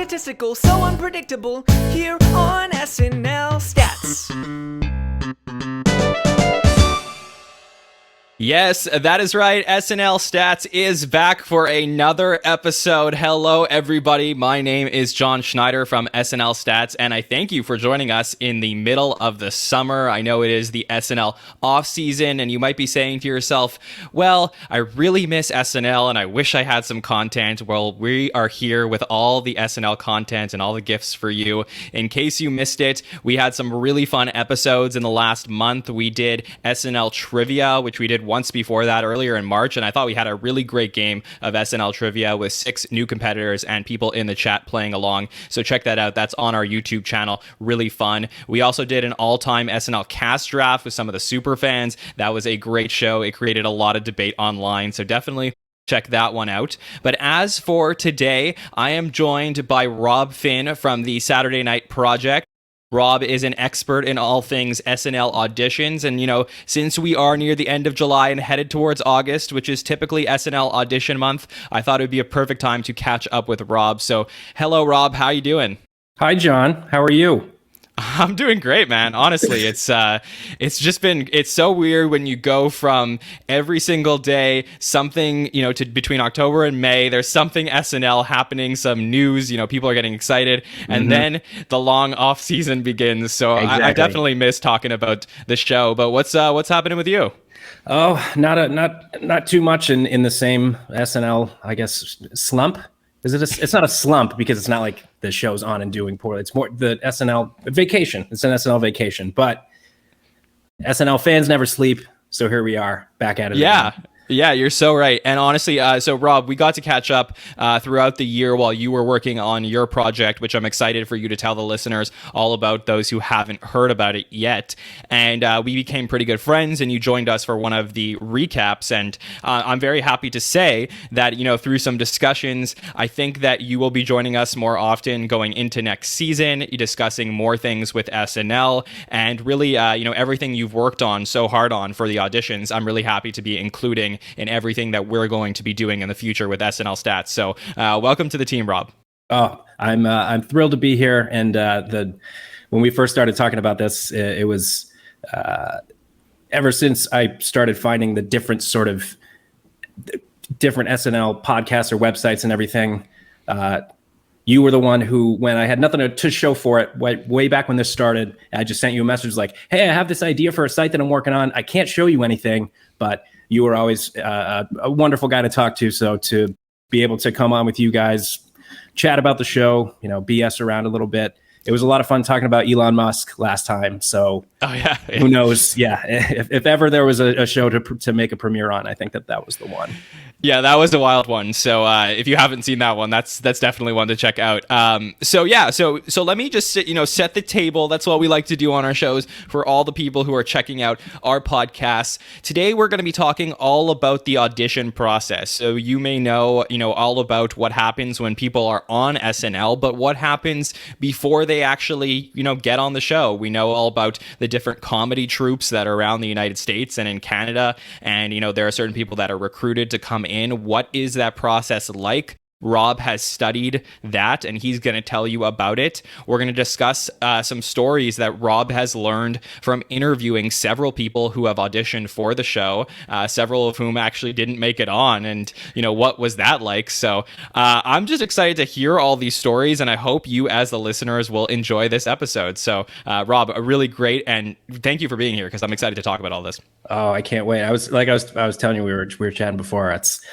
statistical, so unpredictable, here on SNL Stats. Yes, that is right. SNL Stats is back for another episode. Hello, everybody. My name is Jon Schneider from SNL Stats, and I thank you for joining us in the middle of the summer. I know it is the SNL off season, and you might be saying to yourself, well, I really miss SNL, and I wish I had some content. Well, we are here with all the SNL content and all the gifts for you. In case you missed it, we had some really fun episodes in the last month. We did SNL Trivia, which we did once before that earlier in March, and I thought we had a really great game of SNL Trivia with 6 new competitors and people in the chat playing along. So check that out. That's on our YouTube channel. Really fun. We also did an all-time SNL cast draft with some of the superfans. That was a great show. It created a lot of debate online, so definitely check that one out. But as for today, I am joined by Rob Finn from the Saturday Night Project. Rob is an expert in all things SNL auditions. And, since we are near the end of July and headed towards August, which is typically SNL audition month, I thought it would be a perfect time to catch up with Rob. So, hello, Rob. How you doing? Hi, John. How are you? I'm doing great, man. Honestly, it's so weird when you go from every single day something, to between October and May, there's something SNL happening, some news, people are getting excited, and then the long off season begins. So exactly. I definitely miss talking about the show. But what's happening with you? Oh, not too much in the same SNL, I guess, slump. It's not a slump because it's not like the show's on and doing poorly. It's more the SNL vacation. It's an SNL vacation, but SNL fans never sleep. So here we are back at it. Yeah. Again. Yeah, you're so right. And honestly, so Rob, we got to catch up throughout the year while you were working on your project, which I'm excited for you to tell the listeners all about, those who haven't heard about it yet. And we became pretty good friends, and you joined us for one of the recaps. And I'm very happy to say that, through some discussions, I think that you will be joining us more often going into next season, discussing more things with SNL, and really, everything you've worked on so hard on for the auditions. I'm really happy to be including in everything that we're going to be doing in the future with SNL Stats. So welcome to the team, Rob. Oh, I'm thrilled to be here. And when we first started talking about this, it was ever since I started finding the different SNL podcasts or websites and everything. You were the one who, when I had nothing to show for it, way back when this started, I just sent you a message like, hey, I have this idea for a site that I'm working on. I can't show you anything, but you were always a wonderful guy to talk to. So to be able to come on with you guys, chat about the show, BS around a little bit. It was a lot of fun talking about Elon Musk last time. So who knows? Yeah. If ever there was a show to make a premiere on, I think that was the one. Yeah, that was a wild one. So if you haven't seen that one, that's definitely one to check out. So let me just set the table. That's what we like to do on our shows for all the people who are checking out our podcasts. Today we're going to be talking all about the audition process. So you may know all about what happens when people are on SNL, but what happens before they actually get on the show. We know all about the different comedy troupes that are around the United States and in Canada, and there are certain people that are recruited to come in. What is that process like? Rob has studied that, and he's going to tell you about it. We're going to discuss some stories that Rob has learned from interviewing several people who have auditioned for the show, several of whom actually didn't make it on, and what was that like? So I'm just excited to hear all these stories, and I hope you as the listeners will enjoy this episode. So Rob, really great, and thank you for being here, because I'm excited to talk about all this. Oh, I can't wait. I was telling you, we were chatting before. It's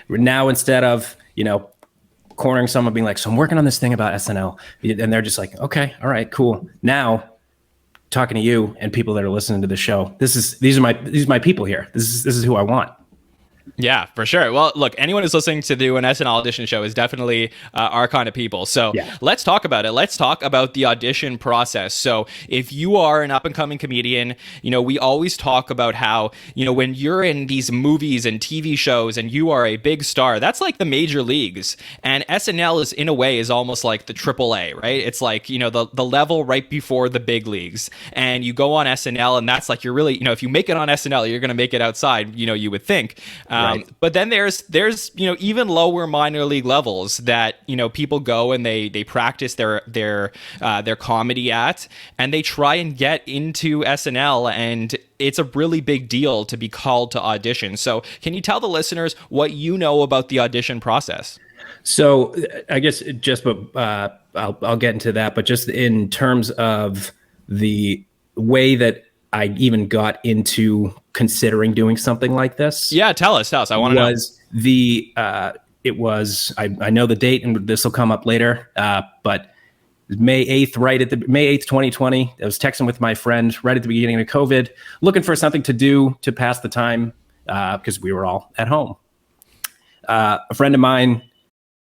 now, instead of cornering someone being like, so I'm working on this thing about SNL, and they're just like, okay, all right, cool. Now talking to you and people that are listening to the show, these are my people here. This is who I want. Yeah, for sure. Well, look, anyone who's listening to do an SNL audition show is definitely our kind of people. So Let's talk about it. Let's talk about the audition process. So if you are an up-and-coming comedian, we always talk about how, when you're in these movies and TV shows and you are a big star, that's like the major leagues. And SNL is, in a way, is almost like the AAA, right? It's like, the level right before the big leagues. And you go on SNL, and that's like, you're really, if you make it on SNL, you're going to make it outside, you would think. Right. But then there's even lower minor league levels that people go and they practice their comedy at, and they try and get into SNL, and it's a really big deal to be called to audition. So can you tell the listeners what you know about the audition process? So I guess I'll get into that, but just in terms of the way that I even got into considering doing something like this. Yeah, tell us. I want to know. I know the date, and this will come up later, but May 8th, May 8th, 2020. I was texting with my friend right at the beginning of COVID, looking for something to do to pass the time, because we were all at home. A friend of mine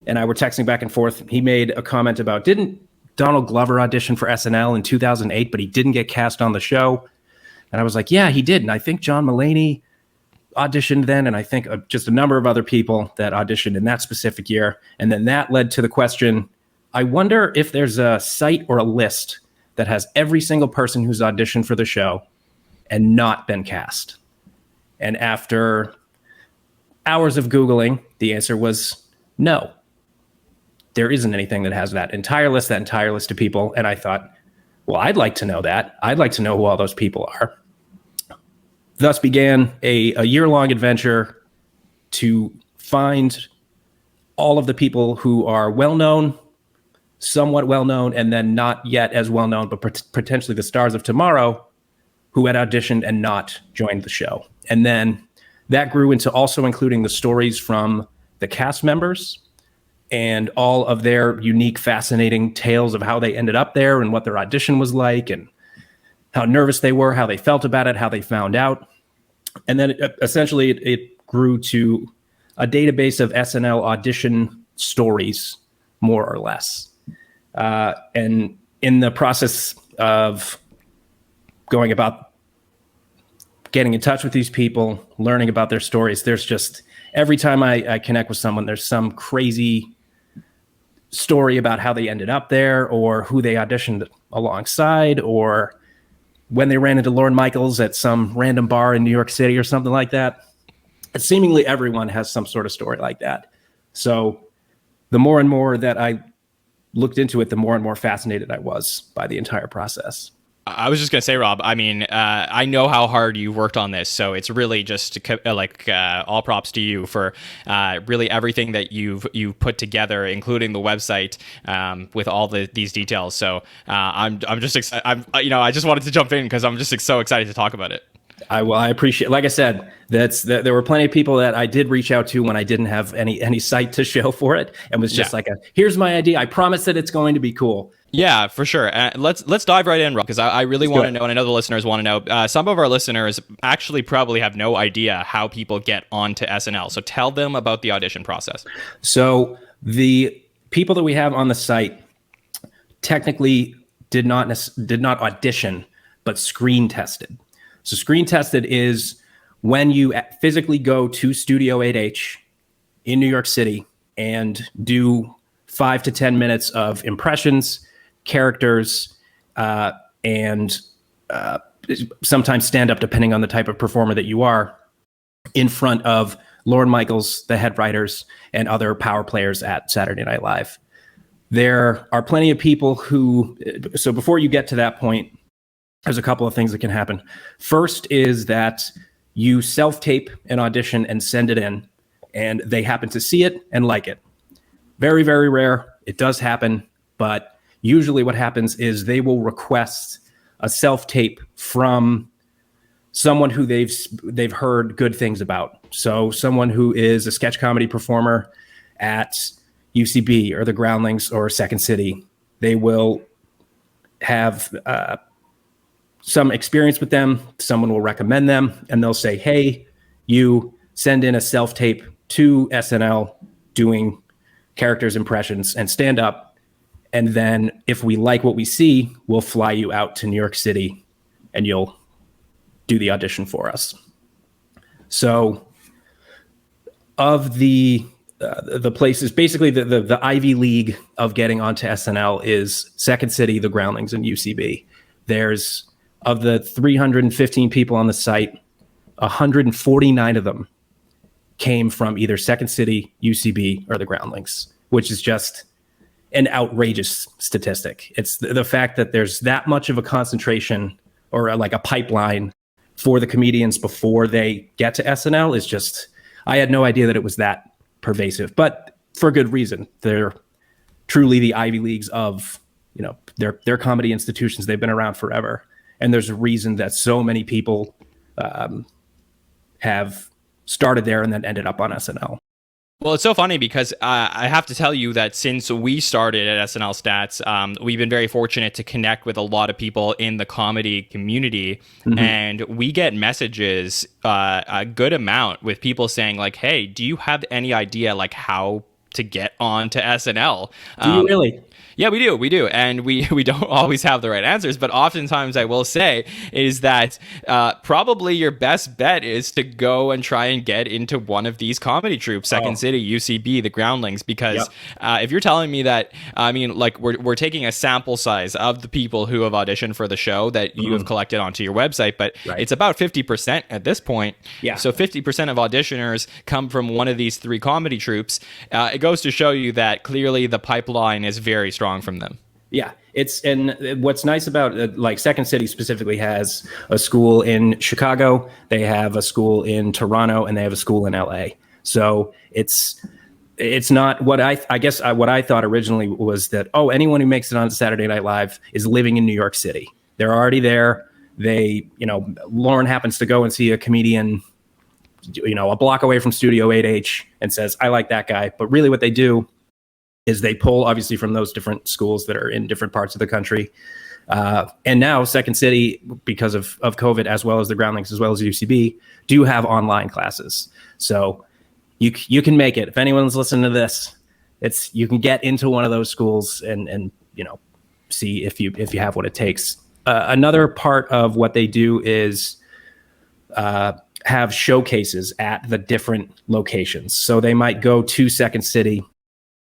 and I were texting back and forth. He made a comment about, didn't Donald Glover audition for SNL in 2008, but he didn't get cast on the show? And I was like, yeah, he did. And I think John Mulaney auditioned then, and I think just a number of other people that auditioned in that specific year. And then that led to the question, I wonder if there's a site or a list that has every single person who's auditioned for the show and not been cast. And after hours of Googling, the answer was no. There isn't anything that has that entire list of people. And I thought, well, I'd like to know that. I'd like to know who all those people are. Thus began a year-long adventure to find all of the people who are well-known, somewhat well-known, and then not yet as well-known, but potentially the stars of tomorrow, who had auditioned and not joined the show. And then that grew into also including the stories from the cast members and all of their unique, fascinating tales of how they ended up there and what their audition was like and how nervous they were, how they felt about it, how they found out. And then essentially it grew to a database of SNL audition stories, more or less. And in the process of going about getting in touch with these people, learning about their stories, there's just, every time I connect with someone, there's some crazy story about how they ended up there, or who they auditioned alongside, or when they ran into Lorne Michaels at some random bar in New York City or something like that. And seemingly everyone has some sort of story like that. So the more and more that I looked into it, the more and more fascinated I was by the entire process. I was just going to say, Rob, I mean, I know how hard you worked on this, so it's really just all props to you for really everything that you've put together, including the website with all these details. So I'm just excited. I just wanted to jump in because I'm just so excited to talk about it. I appreciate, like I said, there were plenty of people that I did reach out to when I didn't have any site to show for it, and was just like, here's my idea. I promise that it's going to be cool. Yeah, for sure. Let's dive right in, Rob, because I really want to know, and I know the listeners want to know. Some of our listeners actually probably have no idea how people get onto SNL. So tell them about the audition process. So the people that we have on the site technically did not audition, but screen tested. So screen tested is when you physically go to Studio 8H in New York City and do 5 to 10 minutes of impressions, characters, and sometimes stand up, depending on the type of performer that you are, in front of Lorne Michaels, the head writers, and other power players at Saturday Night Live. There are plenty of people who, so before you get to that point, there's a couple of things that can happen. First is that you self-tape an audition and send it in, and they happen to see it and like it. Very, very rare. It does happen, but usually what happens is they will request a self-tape from someone who they've heard good things about. So someone who is a sketch comedy performer at UCB or the Groundlings or Second City, they will have some experience with them. Someone will recommend them, and they'll say, hey, you send in a self-tape to SNL doing characters, impressions, and stand up. And then if we like what we see, we'll fly you out to New York City and you'll do the audition for us. So of the places, basically the Ivy League of getting onto SNL is Second City, the Groundlings, and UCB. There's, of the 315 people on the site, 149 of them came from either Second City, UCB, or the Groundlings, which is just an outrageous statistic. It's the fact that there's that much of a concentration or like a pipeline for the comedians before they get to SNL is just, I had no idea that it was that pervasive, but for good reason. They're truly the Ivy Leagues of, they're comedy institutions. They've been around forever. And there's a reason that so many people have started there and then ended up on SNL. Well, it's so funny because I have to tell you that since we started at SNL Stats, we've been very fortunate to connect with a lot of people in the comedy community. Mm-hmm. And we get messages, a good amount, with people saying like, hey, do you have any idea like how to get on to SNL? Do you really? Yeah, we do. And we don't always have the right answers, but oftentimes I will say is that probably your best bet is to go and try and get into one of these comedy troupes, Second City, UCB, the Groundlings, because if you're telling me that, I mean, like we're taking a sample size of the people who have auditioned for the show that you have collected onto your website, but it's about 50% at this point. Yeah. So 50% of auditioners come from one of these three comedy troupes. It goes to show you that clearly the pipeline is very strong from them. Yeah, and what's nice about like Second City specifically has a school in Chicago, they have a school in Toronto, and they have a school in LA. So it's not what I guess what I thought originally was that, anyone who makes it on Saturday Night Live is living in New York City. They're already there. They, Lauren happens to go and see a comedian, a block away from Studio 8H and says, I like that guy. But really what they do is they pull obviously from those different schools that are in different parts of the country. And now Second City, because of COVID, as well as the Groundlings, as well as UCB, do have online classes. So you can make it. If anyone's listening to this, you can get into one of those schools and see if you have what it takes. Another part of what they do is have showcases at the different locations. So they might go to Second City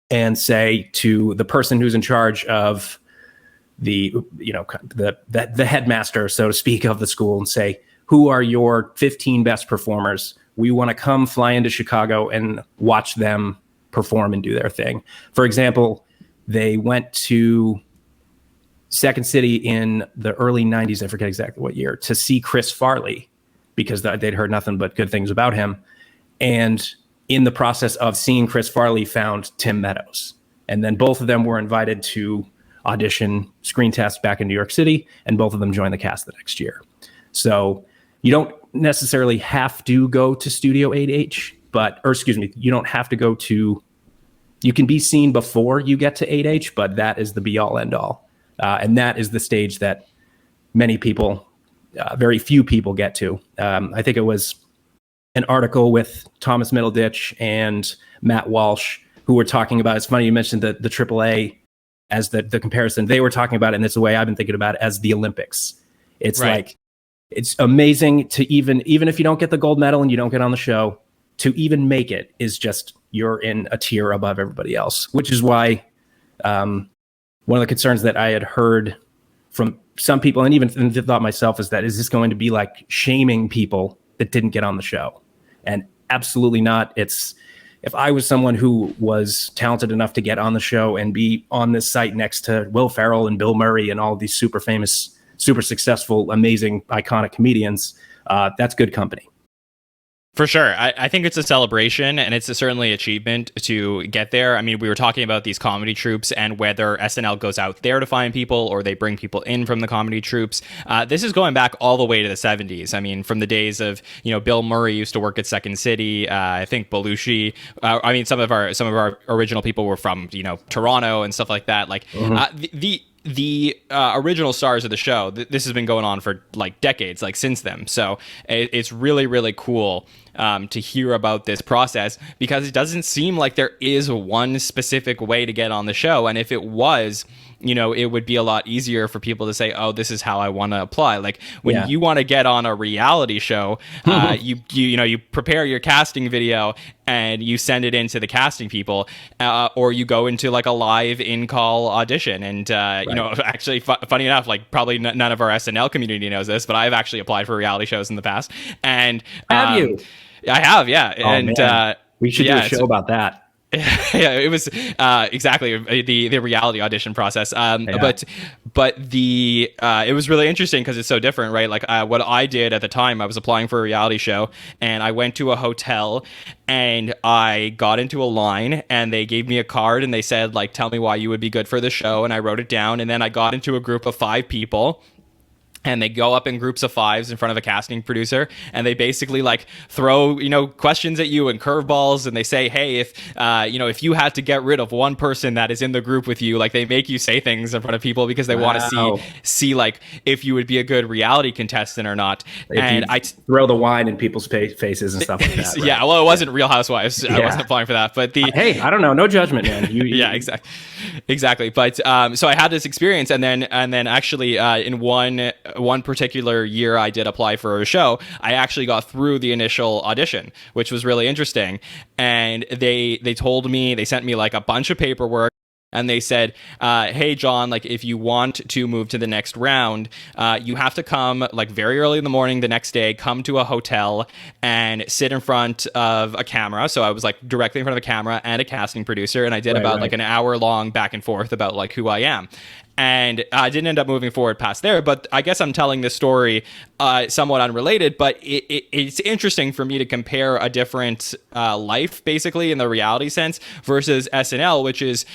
and say to the person who's in charge of the headmaster, so to speak, of the school, and say, who are your 15 best performers? We want to come fly into Chicago and watch them perform and do their thing. For example, they went to Second City in the early 90s, I forget exactly what year, to see Chris Farley, because they'd heard nothing but good things about him. And in the process of seeing Chris Farley, found Tim Meadows. And then both of them were invited to audition screen test back in New York City, and both of them joined the cast the next year. So you don't necessarily have to go to Studio 8H, you don't have to go to, you can be seen before you get to 8H, but that is the be all end all. And that is the stage that many people, very few people get to. I think it was an article with Thomas Middleditch and Matt Walsh, who were talking about, it's funny you mentioned the AAA as the comparison. They were talking about it, and it's the way I've been thinking about it, as the Olympics. It's like, it's amazing to even if you don't get the gold medal and you don't get on the show, to even make it is just, you're in a tier above everybody else, which is why one of the concerns that I had heard from some people, and even thought myself, is this going to be like shaming people that didn't get on the show? And absolutely not. It's, if I was someone who was talented enough to get on the show and be on this site next to Will Ferrell and Bill Murray and all these super famous, super successful, amazing, iconic comedians, that's good company. For sure. I think it's a celebration, and it's certainly achievement to get there. I mean, we were talking about these comedy troupes and whether SNL goes out there to find people or they bring people in from the comedy troupes. This is going back all the way to the 70s. I mean, from the days of, Bill Murray used to work at Second City. I think Belushi. Some of our original people were from, Toronto and stuff like that. Like the original stars of the show, this has been going on for like decades, like since then. So it's really, really cool to hear about this process, because it doesn't seem like there is one specific way to get on the show. And if it was, it would be a lot easier for people to say, oh, this is how I want to apply. Like when you want to get on a reality show, you prepare your casting video and you send it in to the casting people, or you go into like a live in-call audition. And, actually, funny enough, like probably none of our SNL community knows this, but I've actually applied for reality shows in the past. And have you? I have, yeah. Oh, And man. We should do yeah, a show about that. yeah, it was exactly the reality audition process. Yeah. But the it was really interesting because it's so different, right? Like what I did at the time, I was applying for a reality show, and I went to a hotel, and I got into a line, and they gave me a card, and they said, like, tell me why you would be good for the show, and I wrote it down, and then I got into a group of 5 people. And they go up in groups of 5s in front of a casting producer, and they basically like throw, questions at you and curveballs. And they say, hey, if you had to get rid of one person that is in the group with you, like they make you say things in front of people because they want to see like if you would be a good reality contestant or not. If and I throw the wine in people's faces and stuff like that. Right? Yeah, well, it wasn't Real Housewives. I wasn't applying for that, but hey, I don't know, no judgment, man. Yeah, exactly. But so I had this experience, and then actually in one particular year I did apply for a show, I actually got through the initial audition, which was really interesting. And they told me, they sent me like a bunch of paperwork, and they said, hey, John, like if you want to move to the next round, you have to come like very early in the morning the next day, come to a hotel and sit in front of a camera. So I was like directly in front of a camera and a casting producer. And I did like an hour long back and forth about like who I am. And I didn't end up moving forward past there, but I guess I'm telling this story somewhat unrelated, but it's interesting for me to compare a different life, basically, in the reality sense versus SNL, which is,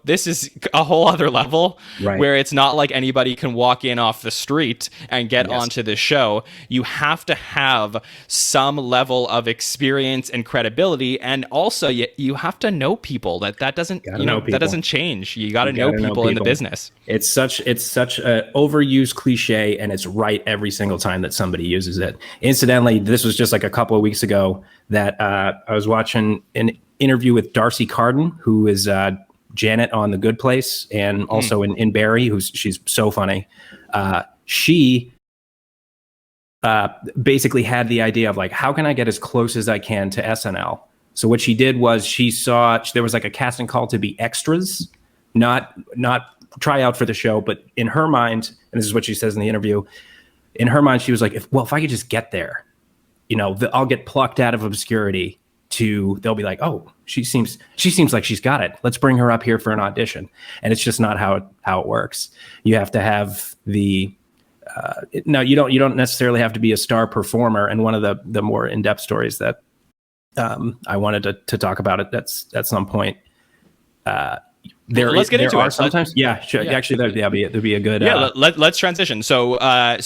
this is a whole other level where it's not like anybody can walk in off the street and get onto the show. You have to have some level of experience and credibility, and also you have to know people. That doesn't, that doesn't change. You got to know people in the business. It's such a overused cliche, and it's right every single time that somebody uses it. Incidentally, this was just like a couple of weeks ago that I was watching an interview with Darcy Carden, who is Janet on The Good Place, and also in Barry, she's so funny. She basically had the idea of like, how can I get as close as I can to SNL? So what she did was she saw there was like a casting call to be extras, not try out for the show, but in her mind, and this is what she says in the interview, in her mind, she was like, if I could just get there, I'll get plucked out of obscurity they'll be like, oh, she seems like she's got it. Let's bring her up here for an audition. And it's just not how it works. You have to have you don't necessarily have to be a star performer. And one of the more in-depth stories that I wanted to talk about it at some point, let's get into it. Sometimes, sure. Yeah. Actually, that'd be a good. Let's transition. So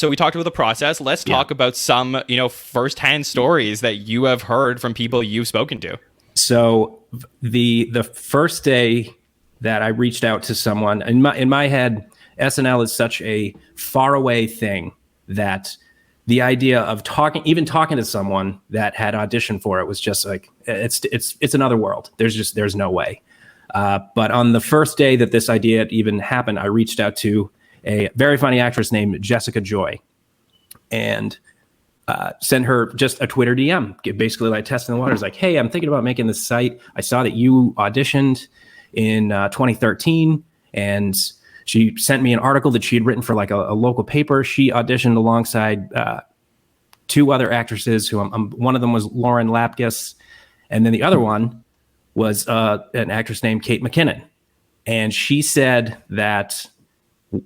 we talked about the process. Let's talk about some, firsthand stories that you have heard from people you've spoken to. So the first day that I reached out to someone, in my head, SNL is such a faraway thing that the idea of talking to someone that had auditioned for it was just like it's another world. There's no way. But on the first day that this idea even happened, I reached out to a very funny actress named Jessica Joy and sent her just a Twitter DM, basically like testing the waters, like, hey, I'm thinking about making this site. I saw that you auditioned in 2013, and she sent me an article that she had written for like a local paper. She auditioned alongside 2 other actresses who one of them was Lauren Lapkus, and then the other one was an actress named Kate McKinnon. And she said that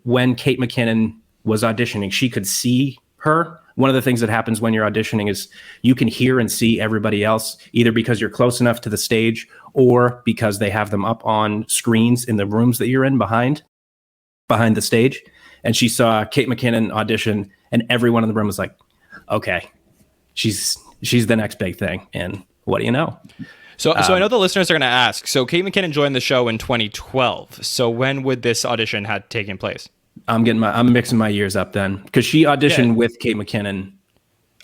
when Kate McKinnon was auditioning, she could see her. One of the things that happens when you're auditioning is you can hear and see everybody else, either because you're close enough to the stage or because they have them up on screens in the rooms that you're in behind the stage. And she saw Kate McKinnon audition, and everyone in the room was like, okay, she's the next big thing. And what do you know? So I know the listeners are going to ask, so Kate McKinnon joined the show in 2012. So when would this audition had taken place? I'm mixing my years up then, because she auditioned with Kate McKinnon.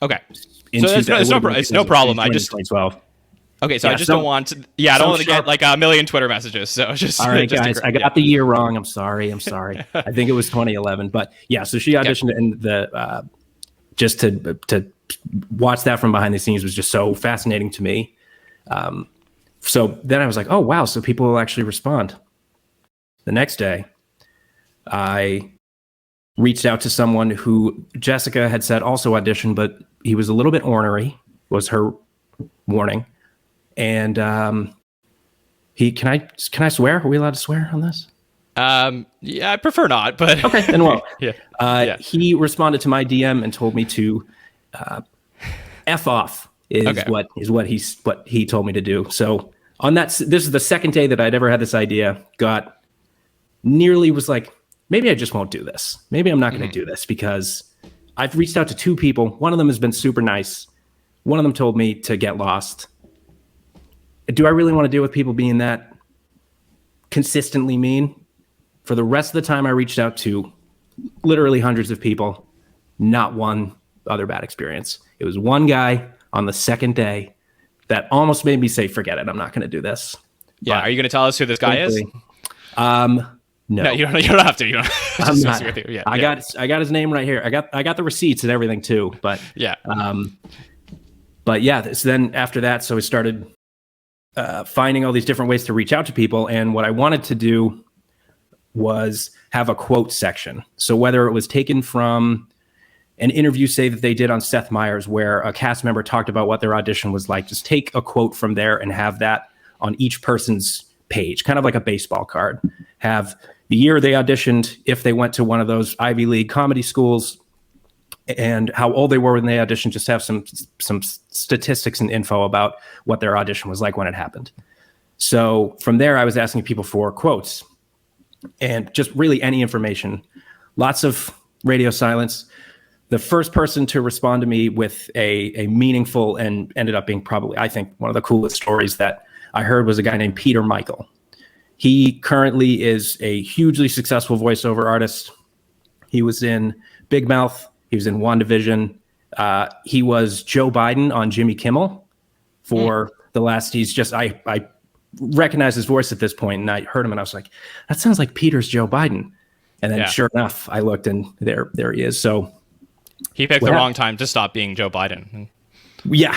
Okay. So it's no problem. I just 2012. Okay, so I just don't want to, I don't want to get like a million Twitter messages. So just all right, guys, I got the year wrong. I'm sorry. I think it was 2011, but yeah. So she auditioned, and the just to watch that from behind the scenes was just so fascinating to me. So then I was like, oh, wow. So people will actually respond. The next day, I reached out to someone who Jessica had said also auditioned, but he was a little bit ornery, was her warning. And he can I swear? Are we allowed to swear on this? Yeah, I prefer not, but Okay, then well. yeah. He responded to my DM and told me to F off is what he told me to do. So on that, this is the second day that I'd ever had this idea. Was like, maybe I just won't do this. Maybe I'm not going to do this, because I've reached out to 2 people. One of them has been super nice. One of them told me to get lost. Do I really want to deal with people being that consistently mean? For the rest of the time I reached out to literally hundreds of people, not one other bad experience. It was one guy on the second day that almost made me say, forget it, I'm not going to do this. Yeah, are you going to tell us who this guy is? No, you don't have to. You don't. I'm not. Yeah, I got his name right here. I got the receipts and everything too. But yeah. But yeah. So then after that, so we started finding all these different ways to reach out to people, and what I wanted to do was have a quote section. So whether it was taken from an interview, say that they did on Seth Meyers, where a cast member talked about what their audition was like, just take a quote from there and have that on each person's page, kind of like a baseball card. Have the year they auditioned, if they went to one of those Ivy League comedy schools, and how old they were when they auditioned, just have some statistics and info about what their audition was like when it happened. So from there, I was asking people for quotes and just really any information. Lots of radio silence. The first person to respond to me with a meaningful and ended up being probably, I think, one of the coolest stories that I heard was a guy named Peter Michael. He currently is a hugely successful voiceover artist. He was in Big Mouth. He was in WandaVision. He was Joe Biden on Jimmy Kimmel for the last, I recognize his voice at this point, and I heard him and I was like, that sounds like Peter's Joe Biden. And then sure enough, I looked and there he is. So he picked the wrong time to stop being Joe Biden. Yeah.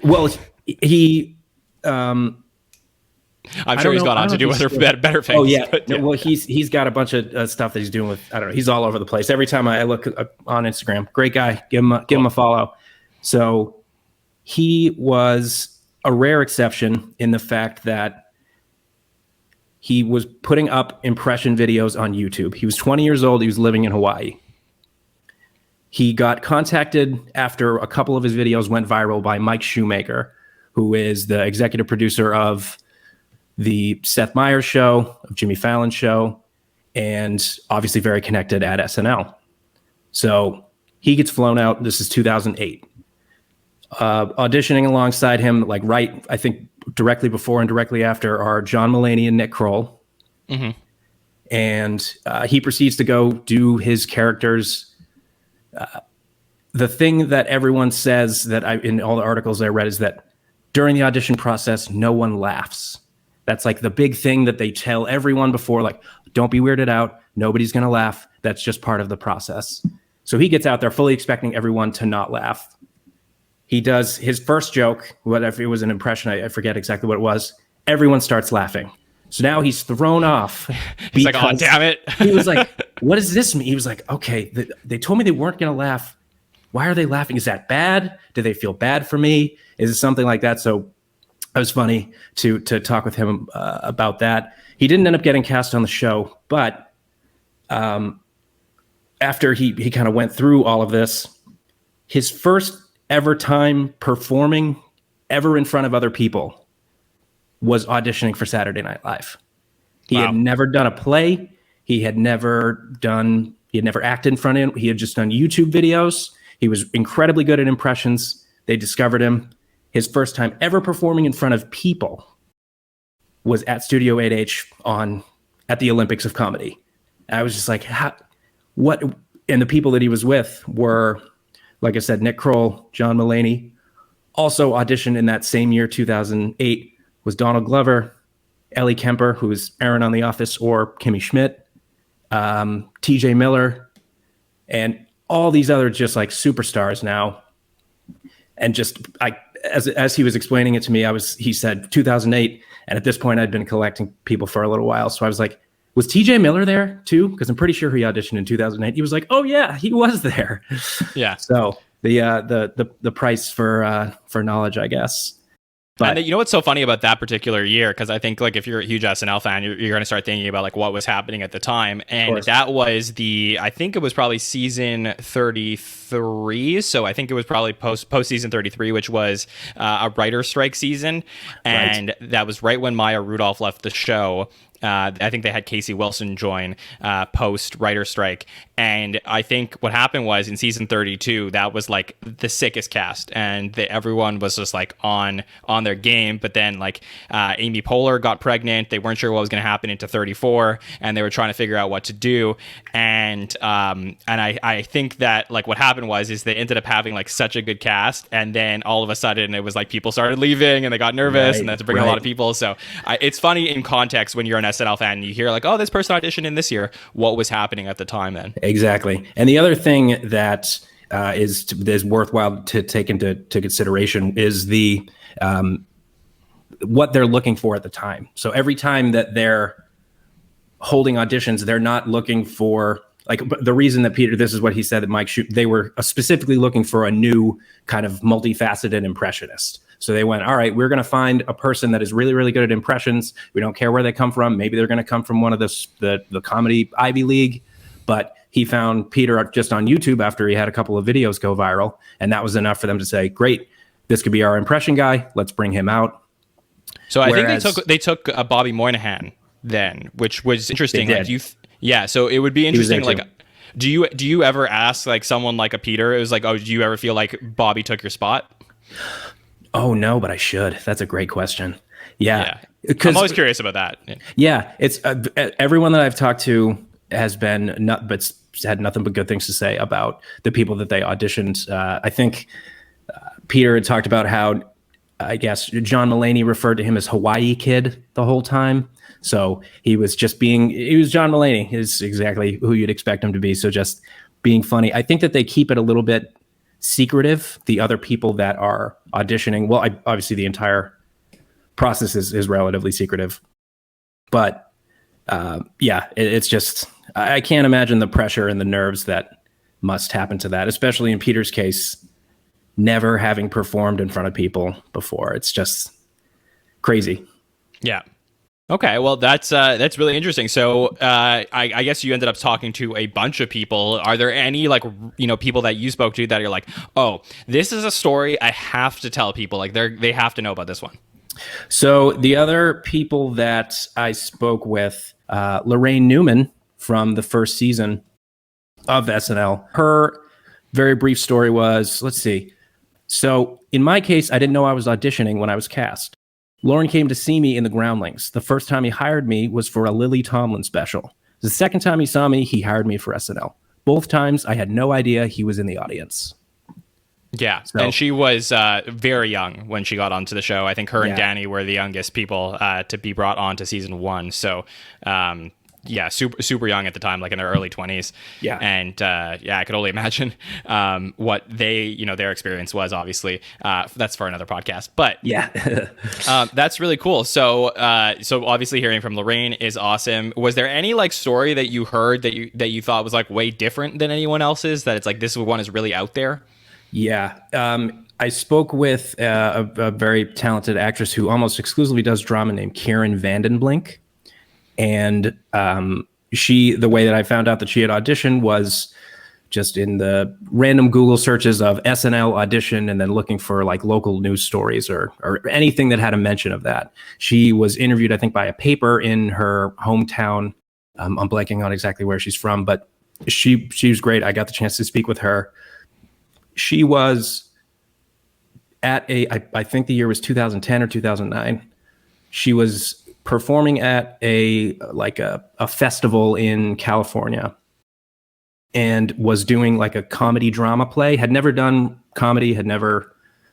Well, he, I'm sure he's gone on to do better things. Oh yeah. But, yeah. Well, he's got a bunch of stuff that he's doing with, I don't know. He's all over the place. Every time I look on Instagram, great guy, give him a follow. So he was a rare exception in the fact that he was putting up impression videos on YouTube. He was 20 years old. He was living in Hawaii. He got contacted after a couple of his videos went viral by Mike Shoemaker, who is the executive producer of the Seth Meyers show, of Jimmy Fallon's show, and obviously very connected at SNL. So he gets flown out. This is 2008. Auditioning alongside him, I think directly before and directly after, are John Mulaney and Nick Kroll. Mm-hmm. And he proceeds to go do his characters. The thing that everyone says in all the articles I read is that during the audition process, no one laughs. That's like the big thing that they tell everyone before, like, don't be weirded out. Nobody's going to laugh. That's just part of the process. So he gets out there fully expecting everyone to not laugh. He does his first joke, whatever it was, an impression, I forget exactly what it was. Everyone starts laughing. So now he's thrown off. He's like, oh, damn it. He was like, what does this mean? He was like, okay, they told me they weren't going to laugh. Why are they laughing? Is that bad? Do they feel bad for me? Is it something like that? So it was funny to talk with him about that. He didn't end up getting cast on the show, but after he kind of went through all of this, his first ever time performing ever in front of other people was auditioning for Saturday Night Live. He had never done a play. He had never acted in front of him. He had just done YouTube videos. He was incredibly good at impressions. They discovered him. His first time ever performing in front of people was at Studio 8H at the Olympics of Comedy. I was just like, what? And the people that he was with were, like I said, Nick Kroll, John Mulaney. Also auditioned in that same year, 2008, was Donald Glover, Ellie Kemper, who was Aaron on The Office, or Kimmy Schmidt, TJ Miller, and all these other just like superstars now. And just as he was explaining it to me, he said 2008, and at this point I'd been collecting people for a little while. So I was like, was TJ Miller there too? Because I'm pretty sure he auditioned in 2008. He was like, oh yeah, he was there. Yeah. So the price for knowledge, I guess. And you know what's so funny about that particular year? Because I think like if you're a huge SNL fan, you're going to start thinking about like what was happening at the time. And that was I think it was probably season 33. So I think it was probably post season 33, which was a writer's strike season. And that was right when Maya Rudolph left the show. I think they had Casey Wilson join post writer strike. And I think what happened was in season 32, that was like the sickest cast, and everyone was just like on their game. But then like Amy Poehler got pregnant. They weren't sure what was going to happen into 34, and they were trying to figure out what to do. And I think that like what happened is they ended up having like such a good cast, and then all of a sudden it was like people started leaving and they got nervous, and they had to bring a lot of people. So it's funny in context when you're an SNL fan and you hear like, oh, this person auditioned in this year. What was happening at the time then? Exactly. And the other thing that is worthwhile to take into consideration is the what they're looking for at the time. So every time that they're holding auditions, they're not looking for like the reason that Peter, this is what he said that Mike they were specifically looking for a new kind of multifaceted impressionist. So they went, all right, we're going to find a person that is really, really good at impressions. We don't care where they come from. Maybe they're going to come from one of the comedy Ivy League. But he found Peter just on YouTube after he had a couple of videos go viral. And that was enough for them to say, great, this could be our impression guy. Let's bring him out. So I think they took Bobby Moynihan then, which was interesting. They like did. Yeah, so it would be interesting. Like, do you ever ask like someone like a Peter? It was like, oh, do you ever feel like Bobby took your spot? Oh no, but I should. That's a great question. Yeah. I'm always curious about that. Yeah, it's everyone that I've talked to has had nothing but good things to say about the people that they auditioned. I think Peter had talked about how I guess John Mulaney referred to him as Hawaii Kid the whole time. So he was John Mulaney is exactly who you'd expect him to be. So just being funny. I think that they keep it a little bit secretive, the other people that are auditioning. Well, obviously the entire process is relatively secretive. But it's just, I can't imagine the pressure and the nerves that must happen to that, especially in Peter's case, never having performed in front of people before. It's just crazy. Yeah. Okay, well, that's really interesting. So I guess you ended up talking to a bunch of people. Are there any people that you spoke to that are like, oh, this is a story I have to tell people, like they have to know about this one? So the other people that I spoke with, Lorraine Newman from the first season of SNL, her very brief story was, let's see. So in my case, I didn't know I was auditioning when I was cast. Lauren came to see me in the Groundlings. The first time he hired me was for a Lily Tomlin special. The second time he saw me, he hired me for SNL. Both times, I had no idea he was in the audience. Yeah, and she was very young when she got onto the show. I think her and Danny were the youngest people to be brought on to season 1. So, super young at the time, like in their early 20s. Yeah. And I could only imagine what their experience was, obviously. That's for another podcast. But yeah, that's really cool. So obviously hearing from Lorraine is awesome. Was there any like story that you heard that you thought was like way different than anyone else's, that it's like this one is really out there? Yeah. I spoke with a very talented actress who almost exclusively does drama named Karen Vandenblink. And the way that I found out that she had auditioned was just in the random Google searches of SNL audition and then looking for like local news stories or anything that had a mention of that. She was interviewed, I think, by a paper in her hometown. I'm blanking on exactly where she's from, but she was great. I got the chance to speak with her. She was at I think the year was 2010 or 2009. She was performing at a festival in California and was doing like a comedy drama play. Had never done comedy,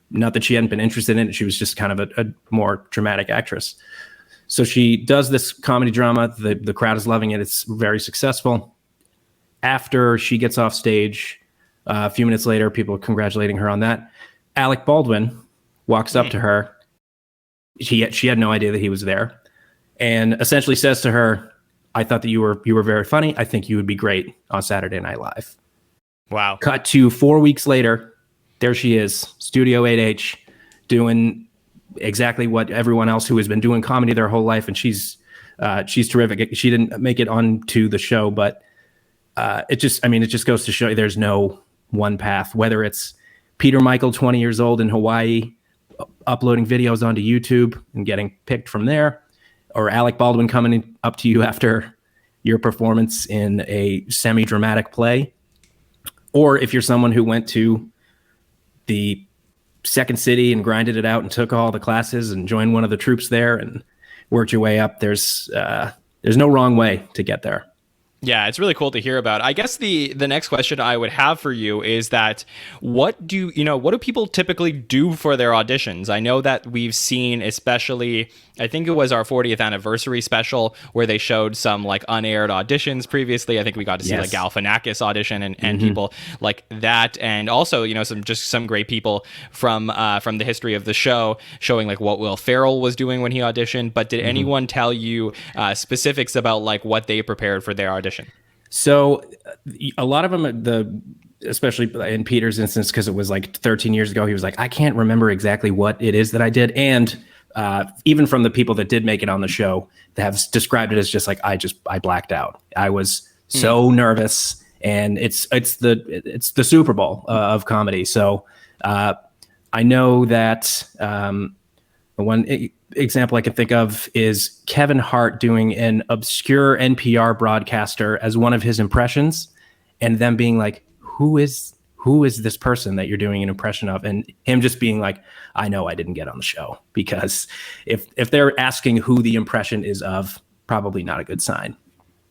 not that she hadn't been interested in it. She was just kind of a more dramatic actress. So she does this comedy drama. The crowd is loving it. It's very successful. After she gets off stage, a few minutes later, people are congratulating her on that. Alec Baldwin walks up to her. She had no idea that he was there, and essentially says to her, "I thought that you were very funny. I think you would be great on Saturday Night Live." Wow. Cut to 4 weeks later, there she is, Studio 8H, doing exactly what everyone else who has been doing comedy their whole life, and she's terrific. She didn't make it onto the show, but it just goes to show you there's no one path. Whether it's Peter Michael, 20 years old in Hawaii, uploading videos onto YouTube and getting picked from there, or Alec Baldwin coming up to you after your performance in a semi-dramatic play, or if you're someone who went to the Second City and grinded it out and took all the classes and joined one of the troupes there and worked your way up. There's no wrong way to get there. Yeah, it's really cool to hear about. I guess the next question I would have for you is that what do people typically do for their auditions? I know that we've seen, especially, I think it was our 40th anniversary special where they showed some like unaired auditions previously. I think we got to see like Galifianakis audition and people like that, and also some great people from the history of the show showing like what Will Ferrell was doing when he auditioned. But did anyone tell you specifics about like what they prepared for their audition? So a lot of them, especially in Peter's instance, because it was like 13 years ago, he was like, I can't remember exactly what it is that I did. And even from the people that did make it on the show, that have described it as just like, I blacked out. I was so nervous, and it's the Super Bowl of comedy. So I know that the one example I can think of is Kevin Hart doing an obscure NPR broadcaster as one of his impressions, and them being like, who is this person that you're doing an impression of? And him just being like, I know I didn't get on the show, because if they're asking who the impression is of, probably not a good sign.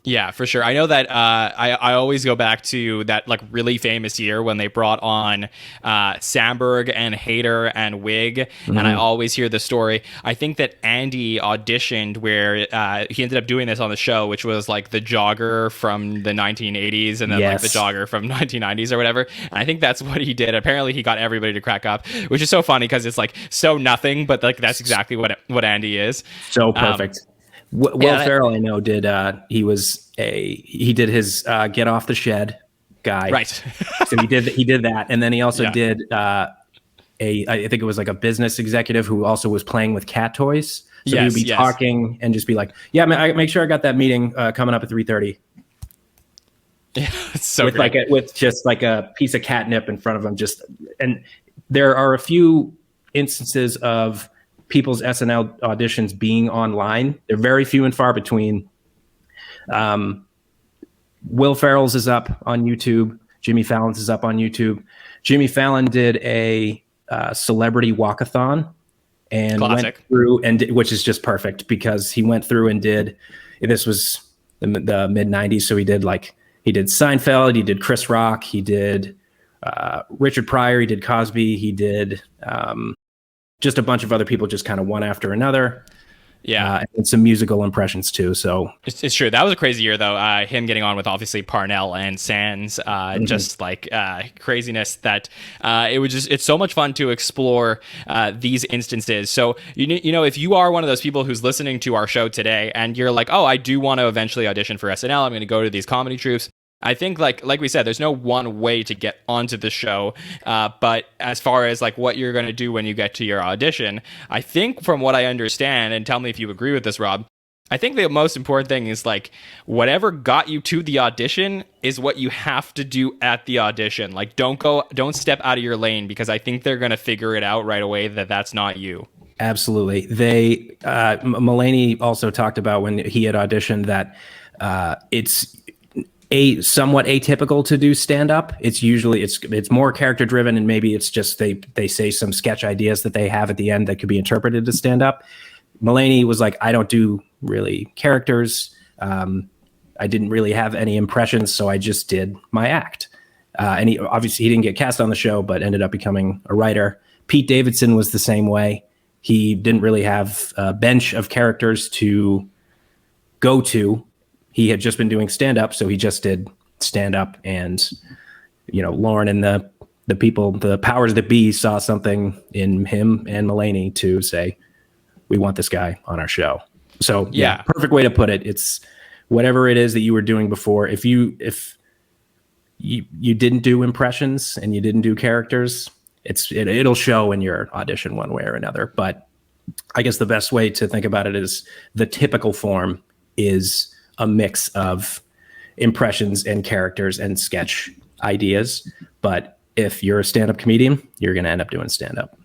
Yeah, for sure. I know that I always go back to that like really famous year when they brought on Samberg and Hader and Wig, and I always hear the story. I think that Andy auditioned where he ended up doing this on the show, which was like the jogger from the 1980s and then like the jogger from 1990s or whatever. And I think that's what he did. Apparently, he got everybody to crack up, which is so funny because it's like so nothing, but like that's exactly what Andy is. So perfect. Will Ferrell, I know, did he did his Get Off the Shed guy, right? So he did that, and then he also did I think it was like a business executive who also was playing with cat toys. So he would be talking and just be like, "Yeah, man, make sure I got that meeting coming up at 3:30." Yeah, it's so with great. with just like a piece of catnip in front of him. And there are a few instances of people's SNL auditions being online. They're very few and far between. Will Ferrell's is up on YouTube. Jimmy Fallon's is up on YouTube. Jimmy Fallon did a celebrity walkathon and went through which is just perfect because he went through and this was the mid 90s. So he did Seinfeld, he did Chris Rock, he did Richard Pryor, he did Cosby, he did just a bunch of other people, just kind of one after another. Yeah. And some musical impressions too. So it's true. That was a crazy year though. Him getting on with obviously Parnell and Sands, just like craziness that it's so much fun to explore these instances. So, if you are one of those people who's listening to our show today and you're like, oh, I do want to eventually audition for SNL. I'm going to go to these comedy troupes. I think like we said, there's no one way to get onto the show. But as far as like what you're going to do when you get to your audition, I think from what I understand, and tell me if you agree with this, Rob, I think the most important thing is like whatever got you to the audition is what you have to do at the audition. Like don't step out of your lane, because I think they're going to figure it out right away that that's not you. Absolutely. They Mulaney also talked about when he had auditioned that it's somewhat atypical to do stand-up. It's usually it's more character driven, and maybe it's just they say some sketch ideas that they have at the end that could be interpreted as stand-up. Mulaney was like, I don't do really characters. I didn't really have any impressions, so I just did my act. And he didn't get cast on the show, but ended up becoming a writer. Pete Davidson was the same way. He didn't really have a bench of characters to go to. He had just been doing stand-up, so he just did stand-up. And, Lauren and the people, the powers that be, saw something in him and Mulaney to say, we want this guy on our show. So, yeah, perfect way to put it. It's whatever it is that you were doing before. If you didn't do impressions and you didn't do characters, it'll show in your audition one way or another. But I guess the best way to think about it is the typical form is a mix of impressions and characters and sketch ideas. But if you're a stand-up comedian, you're going to end up doing stand-up.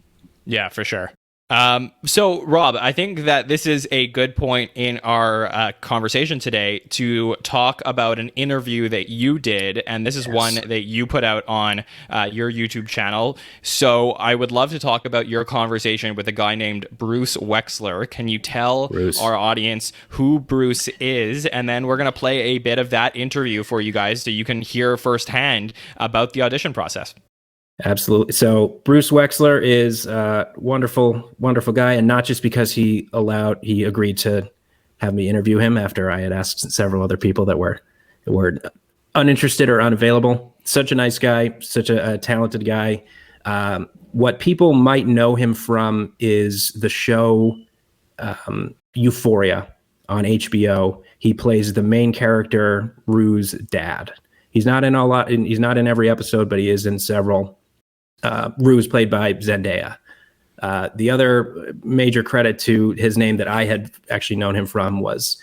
Yeah, for sure. So, Rob, I think that this is a good point in our conversation today to talk about an interview that you did, and this is one that you put out on your YouTube channel. So I would love to talk about your conversation with a guy named Bruce Wexler. Can you tell our audience who Bruce is? And then we're going to play a bit of that interview for you guys so you can hear firsthand about the audition process. Absolutely. So Bruce Wexler is a wonderful, wonderful guy. And not just because he agreed to have me interview him after I had asked several other people that were uninterested or unavailable. Such a nice guy, such a talented guy. What people might know him from is the show Euphoria on HBO. He plays the main character, Rue's dad. He's not in he's not in every episode, but he is in several. Rue is played by Zendaya. The other major credit to his name that I had actually known him from was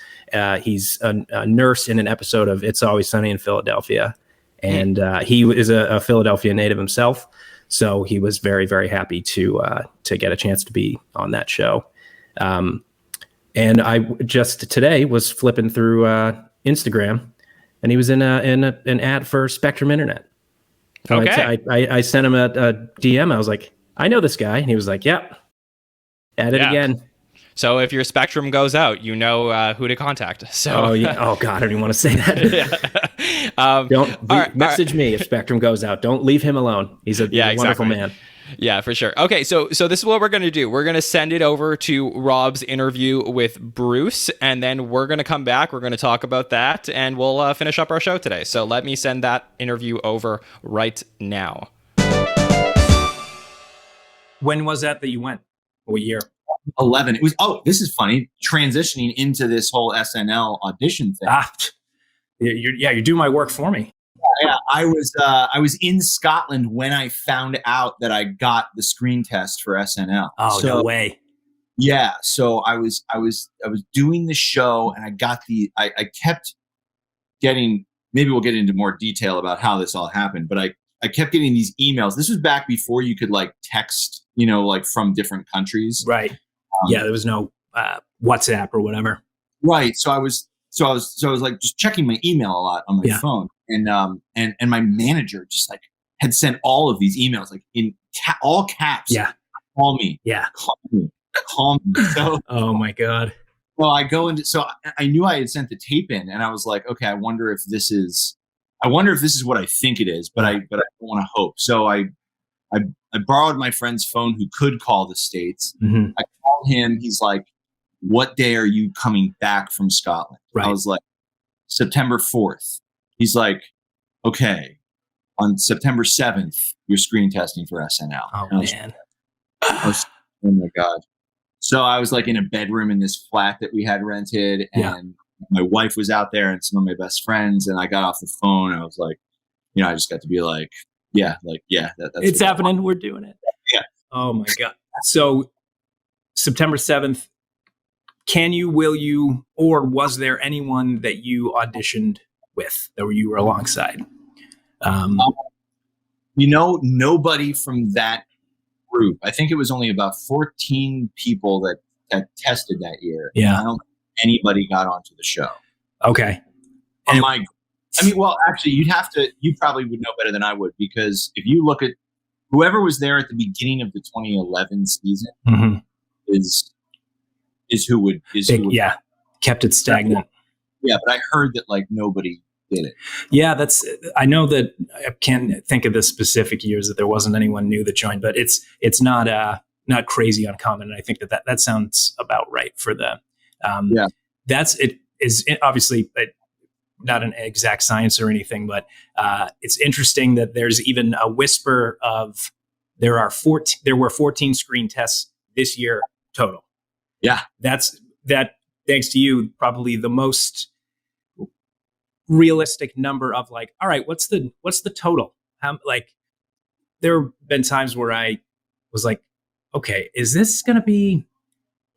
he's a nurse in an episode of It's Always Sunny in Philadelphia. And he is a Philadelphia native himself. So he was very, very happy to get a chance to be on that show. And I just today was flipping through Instagram, and he was in an ad for Spectrum Internet. So okay. I sent him a DM. I was like, I know this guy. And he was like, yep. At it again. So if your Spectrum goes out, you know who to contact. So Oh, yeah. Oh, God. I don't even want to say that. Message me if Spectrum goes out. Don't leave him alone. He's a wonderful man. Yeah, for sure. Okay, so this is what we're going to do. We're going to send it over to Rob's interview with Bruce, and then we're going to come back. We're going to talk about that, and we'll finish up our show today. So let me send that interview over right now. When was that you went? What year? 11. It was, this is funny, transitioning into this whole SNL audition thing. You're doing my work for me. Yeah, I was in Scotland when I found out that I got the screen test for SNL. Oh, no way. Yeah, so I was doing the show, and I got I kept getting, maybe we'll get into more detail about how this all happened, but I kept getting these emails. This was back before you could like text, like from different countries. Right. There was no WhatsApp or whatever. Right. So I was like just checking my email a lot on my phone, and my manager just like had sent all of these emails like in all caps. Yeah. Call me. Yeah. Call me. So, oh my God. Well, I go into, so I knew I had sent the tape in, and I was like, okay, I wonder if this is what I think it is, but I don't want to hope. So I borrowed my friend's phone who could call the States. Mm-hmm. I called him. He's like, what day are you coming back from Scotland? Right. I was like, September 4th. He's like, okay, on September 7th, you're screen testing for SNL. Oh, man. Oh my God. So I was like in a bedroom in this flat that we had rented, and my wife was out there and some of my best friends, and I got off the phone, and I was like, I just got to be like, that's it's happening. We're doing it. Yeah. Oh my God. So September 7th, will you, or was there anyone that you auditioned with that you were alongside? Nobody from that group. I think it was only about 14 people that tested that year. Yeah. I don't think anybody got onto the show. Okay. Actually, you probably would know better than I would, because if you look at whoever was there at the beginning of the 2011 season, mm-hmm. is who would kept it stagnant. Yeah, but I heard that like nobody did it. Yeah, I know that I can't think of the specific years that there wasn't anyone new that joined, but it's not crazy uncommon. And I think that sounds about right for the obviously not an exact science or anything, but it's interesting that there's even a whisper of there were 14 screen tests this year total. Yeah, that thanks to you, probably the most realistic number of like, all right, what's the total? There have been times where I was like, okay, is this going to be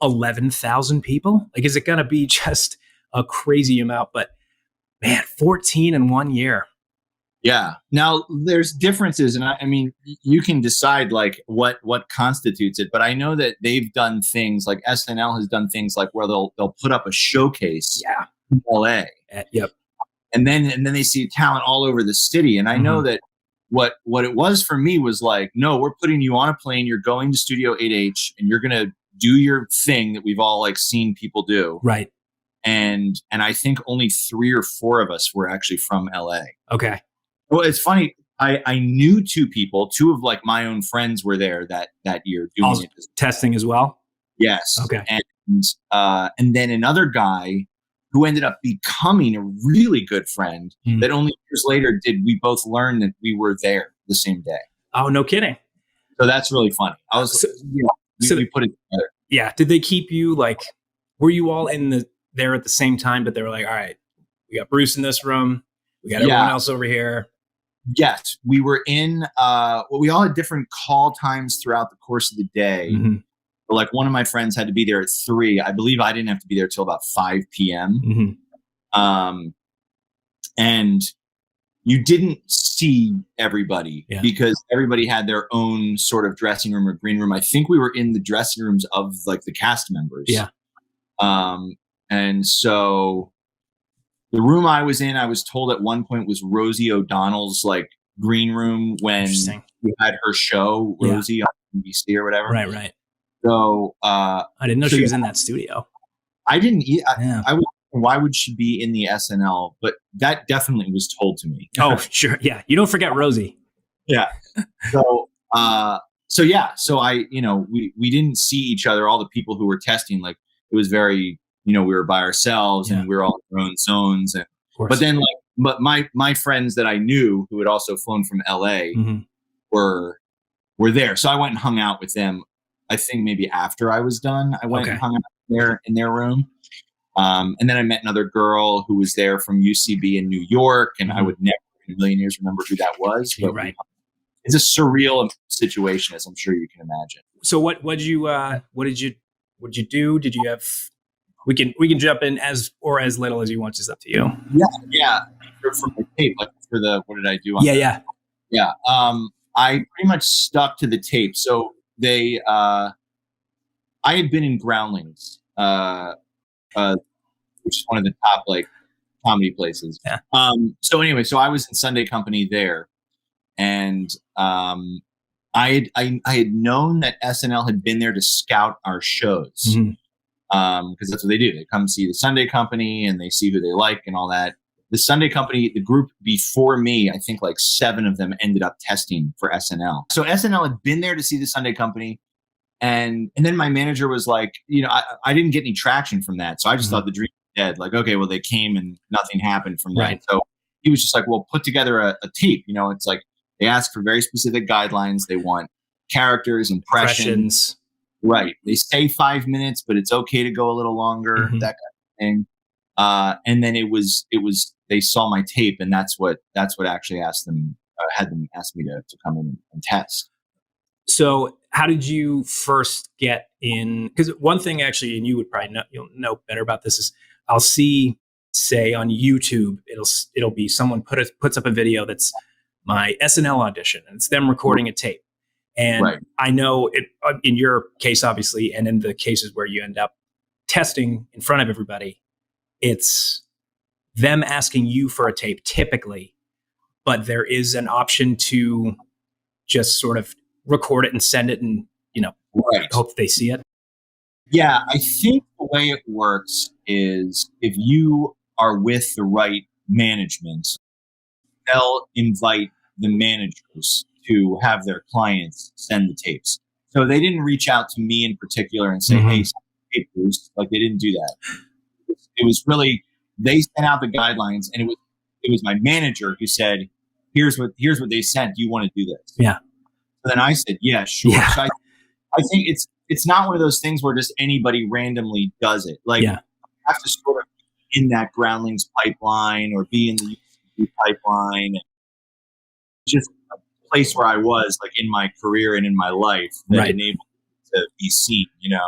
11,000 people? Like, is it going to be just a crazy amount? But man, 14 in 1 year. Yeah. Now there's differences, and I mean, you can decide like what constitutes it. But I know that they've done things like SNL has done things like where they'll put up a showcase, in LA, Yep. and then they see talent all over the city. And I know that what it was for me was like, no, we're putting you on a plane. You're going to Studio 8H, and you're gonna do your thing that we've all like seen people do, Right. And I think only 3 or 4 of us were actually from LA. Okay. Well, it's funny. I knew 2 people. 2 of like my own friends were there that year doing Also, it. testing as well. Yes. Okay. And then another guy who ended up becoming a really good friend that only years later did we both learn that we were there the same day. Oh, no kidding. So that's really funny. We put it together. Yeah. Did they keep you like, were you all there at the same time, but they were like, all right, we got Bruce in this room. We got everyone else over here. Yes, we were in. We all had different call times throughout the course of the day. But like one of my friends had to be there at 3. I believe I didn't have to be there till about 5 p.m. And you didn't see everybody because everybody had their own sort of dressing room or green room. I think we were in the dressing rooms of like the cast members. Yeah. And so the room I was in, I was told at one point was Rosie O'Donnell's like green room when she had her show, Rosie on NBC or whatever. Right. So I didn't know she was in that studio. I didn't. I would. Why would she be in the SNL? But that definitely was told to me. Oh, sure. Yeah, you don't forget Rosie. Yeah. So I, we didn't see each other. All the people who were testing, like it was very. We were by ourselves and we were all in our own zones. And but then but my friends that I knew who had also flown from LA were there. So I went and hung out with them. I think maybe after I was done, I went and hung out there in their room. And then I met another girl who was there from UCB in New York, and I would never in a million years remember who that was. But it's a surreal situation, as I'm sure you can imagine. So what did you do? Did you have? We can jump in as little as you want. It's up to you. Yeah. For my tape, like for the what did I do? Yeah. I pretty much stuck to the tape. So I had been in Groundlings, which is one of the top like comedy places. Yeah. So anyway, so I was in Sunday Company there, and I had known that SNL had been there to scout our shows. Because that's what they do. They come see the Sunday Company and they see who they like and all that. The Sunday Company, the group before me, I think like 7 of them ended up testing for SNL. So SNL had been there to see the Sunday Company. And then my manager was like, I didn't get any traction from that. So I just thought the dream was dead. Like, okay, well, they came and nothing happened from that. Right. So he was just like, well, put together a tape. It's like they ask for very specific guidelines. They want characters, impressions. Right. They say 5 minutes, but it's okay to go a little longer, that kind of thing. And then it was they saw my tape, and that's what actually had them ask me to come in and test. So how did you first get in? Because one thing actually, and you would probably you'll know better about this, is I'll see, say on YouTube, it'll be someone puts up a video that's my SNL audition, and it's them recording a tape. And I know it, in your case, obviously, and in the cases where you end up testing in front of everybody, it's them asking you for a tape typically, but there is an option to just sort of record it and send it and, hope they see it. Yeah, I think the way it works is if you are with the right management, they'll invite the managers to have their clients send the tapes. So they didn't reach out to me in particular and say, hey, Bruce. Like they didn't do that. It was really, they sent out the guidelines, and it was my manager who said, here's what they sent. Do you want to do this? Yeah. So then I said, yeah, sure. Yeah. So I think it's not one of those things where just anybody randomly does it. Like you have to sort of be in that Groundlings pipeline or be in the UCB pipeline. Just a place where I was like in my career and in my life that enabled me to be seen,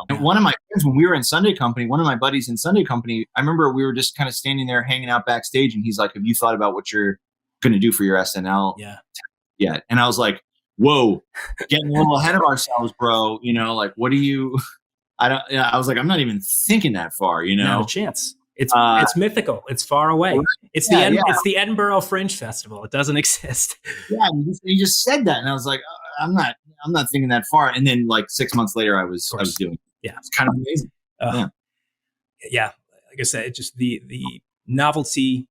And one of my friends, when we were in Sunday Company, one of my buddies in Sunday Company, I remember we were just kind of standing there hanging out backstage, and he's like, "Have you thought about what you're going to do for your SNL yet?" And I was like, "Whoa, getting a little ahead of ourselves, bro. Like, what do you?" I was like, "I'm not even thinking that far, Not a chance. It's mythical. It's far away. It's the Edinburgh Fringe Festival. It doesn't exist. Yeah, you just said that, and I was like, I'm not thinking that far. And then like 6 months later, I was doing it. Yeah, it's kind of amazing. Yeah. Like I said, it just the novelty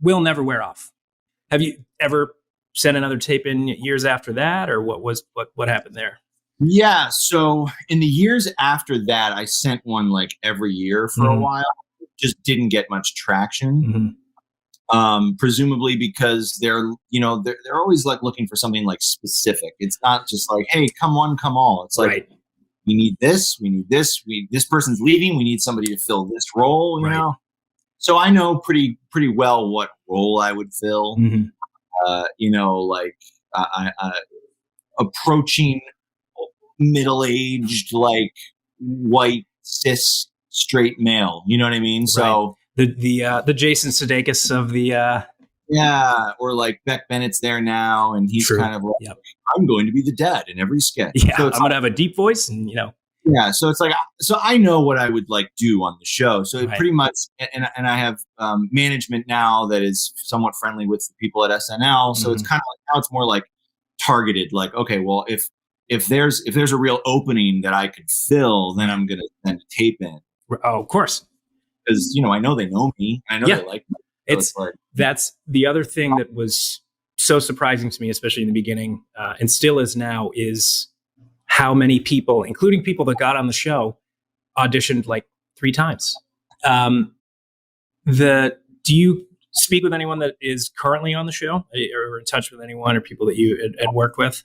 will never wear off. Have you ever sent another tape in years after that, or what happened there? Yeah. So in the years after that, I sent one like every year for a while. Just didn't get much traction. Presumably because they're always like looking for something like specific. It's not just like, hey, come one, come all. It's like, we need this, this person's leaving. We need somebody to fill this role, you know? So I know pretty well what role I would fill, approaching middle-aged, like white, cis, straight male. You know what I mean? Right. So the Jason Sudeikis of the or like Beck Bennett's there now, and he's kind of like, I'm going to be the dad in every sketch. Yeah, so I'm going to have a deep voice, and Yeah, so it's like, so I know what I would like do on the show. So it pretty much, and I have management now that is somewhat friendly with the people at SNL. So it's kind of like, now it's more like targeted. Like, okay, well, if there's a real opening that I could fill, then I'm going to send a tape in. Oh, of course. Because, I know they know me. I know they like me. So that's the other thing that was so surprising to me, especially in the beginning, and still is now, is how many people, including people that got on the show, auditioned like 3 times. Do you speak with anyone that is currently on the show, or in touch with anyone, or people that you had worked with?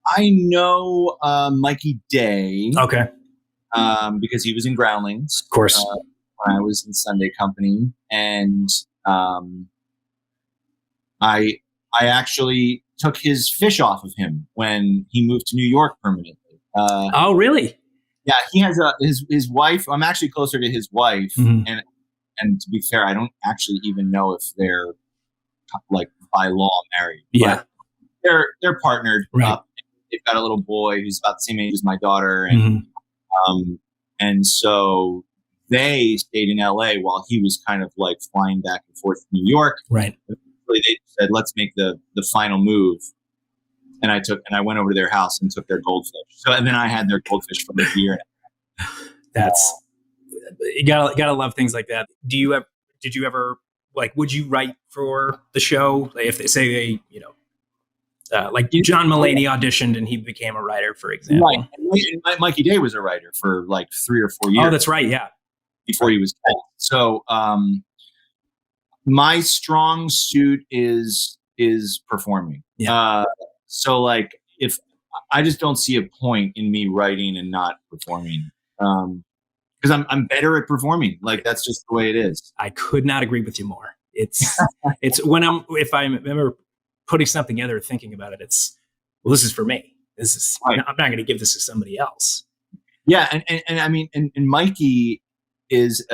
I know Mikey Day. Okay. Because he was in Groundlings. Of course. When I was in Sunday Company. And I actually took his fish off of him when he moved to New York permanently. Oh, really? Yeah, he has his wife. I'm actually closer to his wife, and to be fair, I don't actually even know if they're like by law married. Yeah, but they're partnered. Right. They've got a little boy who's about the same age as my daughter, and so they stayed in LA while he was kind of like flying back and forth to New York. Right. They said, let's make the final move. And I went over to their house and took their goldfish. So, and then I had their goldfish for a year. That's, you gotta love things like that. Did you ever like, would you write for the show? If they say like John Mulaney auditioned and he became a writer, for example. Right. Mikey Day was a writer for like 3 or 4 years. Oh, that's right. Yeah. Before he was cast. So, my strong suit is performing. Yeah. So like, if I just don't see a point in me writing and not performing, because I'm better at performing. Like, that's just the way it is. I could not agree with you more. It's if I remember putting something together, thinking about it, well, this is for me. This is I'm not going to give this to somebody else. Yeah, and I mean, and Mikey is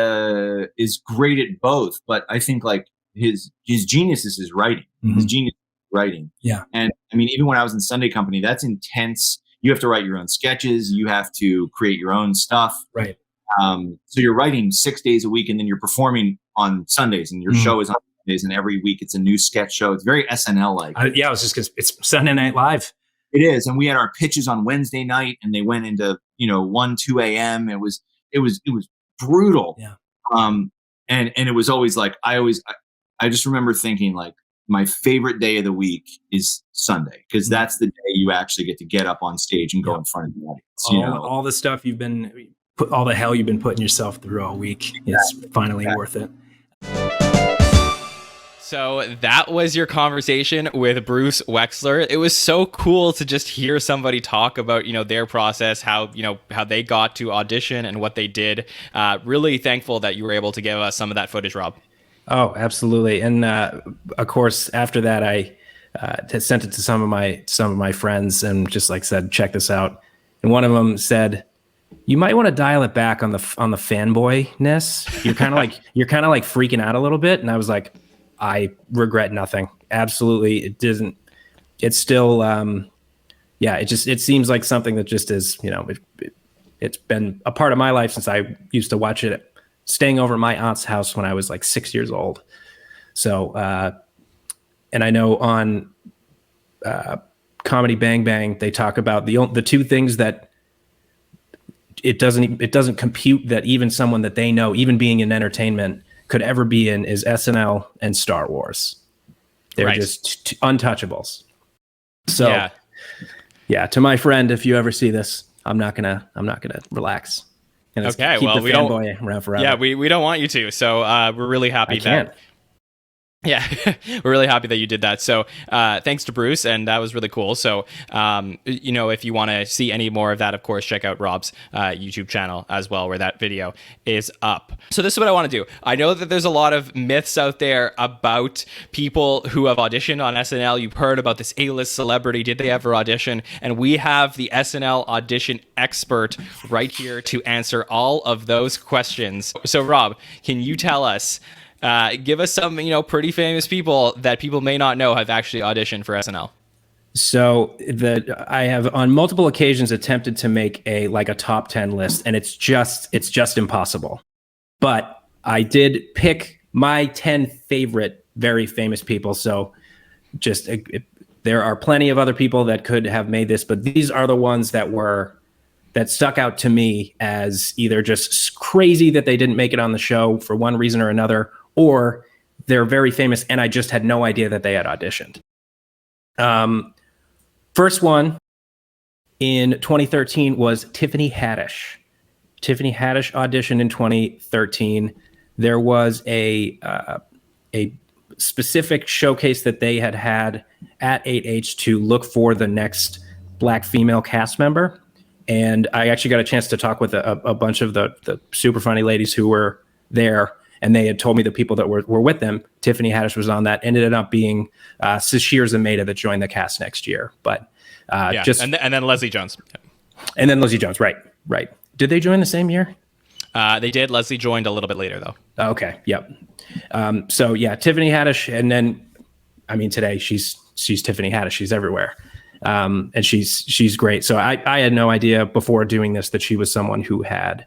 great at both, but I think like his genius is his writing. His genius is writing. Yeah. And I mean, even when I was in Sunday Company, that's intense. You have to write your own sketches. You have to create your own stuff. Right. So you're writing 6 days a week, and then you're performing on Sundays, and your show is on Sundays, and every week it's a new sketch show. It's very SNL-like. Yeah, it was just because it's Sunday Night Live. It is. And we had our pitches on Wednesday night, and they went into, 1, 2 a.m. It was brutal. Yeah. And it was always like, I just remember thinking like, my favorite day of the week is Sunday, because that's the day you actually get to get up on stage and go in front of the audience. All the stuff all the hell you've been putting yourself through all week is finally worth it. So that was your conversation with Bruce Wexler. It was so cool to just hear somebody talk about, their process, how they got to audition and what they did. Really thankful that you were able to give us some of that footage, Rob. Oh, absolutely. And of course, after that, I sent it to some of my friends and just like said, check this out. and one of them said, "You might want to dial it back on the fanboyness. You're kind of like freaking out a little bit." And I was like, "I regret nothing. Absolutely, it doesn't. It's still, it seems like something that just is, it's been a part of my life since I used to watch it, staying over at my aunt's house when I was like 6 years old. So, and I know on Comedy Bang Bang they talk about the two things that it doesn't compute that even someone that they know, even being in entertainment, could ever be in is SNL and Star Wars. They're just untouchables. So, yeah, to my friend, if you ever see this, I'm not gonna relax. And okay, keep well, the we don't fanboy around forever. Yeah, we don't want you to. So we're really happy that. Yeah, we're really happy that you did that. So thanks to Bruce, and that was really cool. So, if you want to see any more of that, of course, check out Rob's YouTube channel as well, where that video is up. So this is what I want to do. I know that there's a lot of myths out there about people who have auditioned on SNL. You've heard about this A-list celebrity. Did they ever audition? And we have the SNL audition expert right here to answer all of those questions. So Rob, can you tell us, give us some, pretty famous people that people may not know have actually auditioned for SNL. So I have on multiple occasions attempted to make a top 10 list, and it's just impossible. But I did pick my 10 favorite very famous people. So there are plenty of other people that could have made this, but these are the ones that stuck out to me as either just crazy that they didn't make it on the show for one reason or another, or they're very famous and I just had no idea that they had auditioned. First one in 2013 was Tiffany Haddish. Tiffany Haddish auditioned in 2013. There was a specific showcase that they had at 8H to look for the next Black female cast member. And I actually got a chance to talk with a bunch of the super funny ladies who were there. And they had told me the people that were with them. Tiffany Haddish was on that. Ended up being Sashir Zamata that joined the cast next year. But and then Leslie Jones. And then Leslie Jones, right. Did they join the same year? They did. Leslie joined a little bit later, though. Okay, yep. So yeah, Tiffany Haddish, and then today she's Tiffany Haddish. She's everywhere, and she's great. So I had no idea before doing this that she was someone who had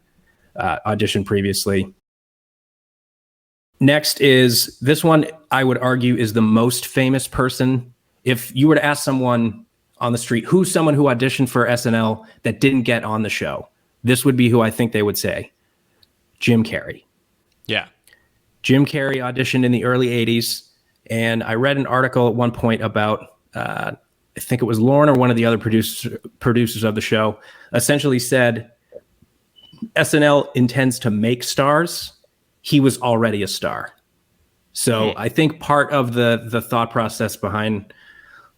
auditioned previously. Next is this one, I would argue, is the most famous person. If you were to ask someone on the street, who's someone who auditioned for SNL that didn't get on the show, this would be who I think they would say. Jim Carrey. Yeah. Jim Carrey auditioned in the early 80s. And I read an article at one point about, I think it was Lauren or one of the other producers of the show, essentially said, SNL intends to make stars. He was already a star. So I think part of the thought process behind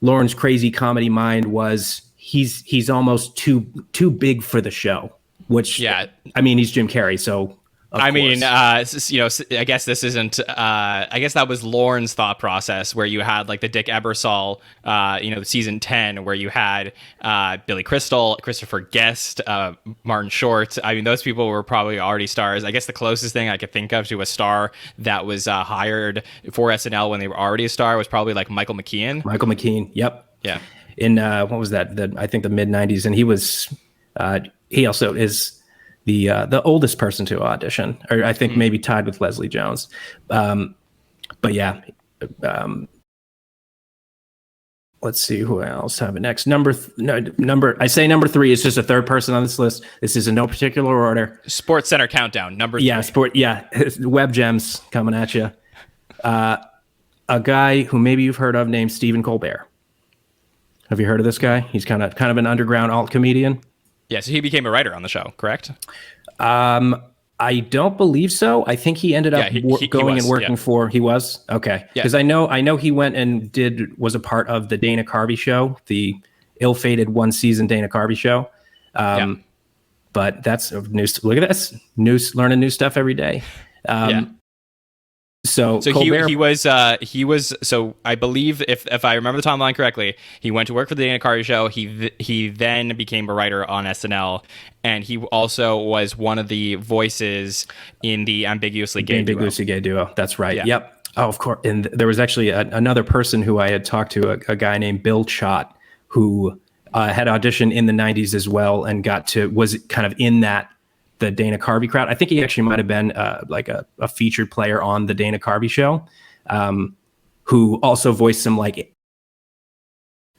Lauren's crazy comedy mind was he's almost too big for the show, which, he's Jim Carrey. So I guess this isn't, I guess that was Lauren's thought process, where you had like the Dick Ebersol, season 10, where you had Billy Crystal, Christopher Guest, Martin Short. Those people were probably already stars. I guess the closest thing I could think of to a star that was hired for SNL when they were already a star was probably like Michael McKean. Michael McKean, yep. Yeah. In, what was that? I think the mid-90s. And he also is the oldest person to audition, or I think maybe tied with Leslie Jones. But yeah, let's see who else have it next. I say number 3 is just a third person on this list. This is in no particular order. Sports Center countdown, number 3. Yeah, web gems coming at you. A guy who maybe you've heard of named Stephen Colbert. Have you heard of this guy? He's kind of an underground alt comedian. Yeah, so he became a writer on the show, correct? I don't believe so. I think he ended up going and working for. He was okay, because I know he went and was a part of the Dana Carvey show, the ill-fated one-season Dana Carvey show. But that's news. Look at this, learning new stuff every day. So Colbert, he was so I believe if I remember the timeline correctly, he went to work for the Dana Carvey show. He then became a writer on SNL, and he also was one of the voices in the Ambiguously Gay Duo. That's right. Yeah. Yep. Oh, of course. And there was actually another person who I had talked to, a guy named Bill Chott, who had auditioned in the 90s as well and was kind of in the Dana Carvey crowd. I think he actually might have been like a featured player on the Dana Carvey show, who also voiced some like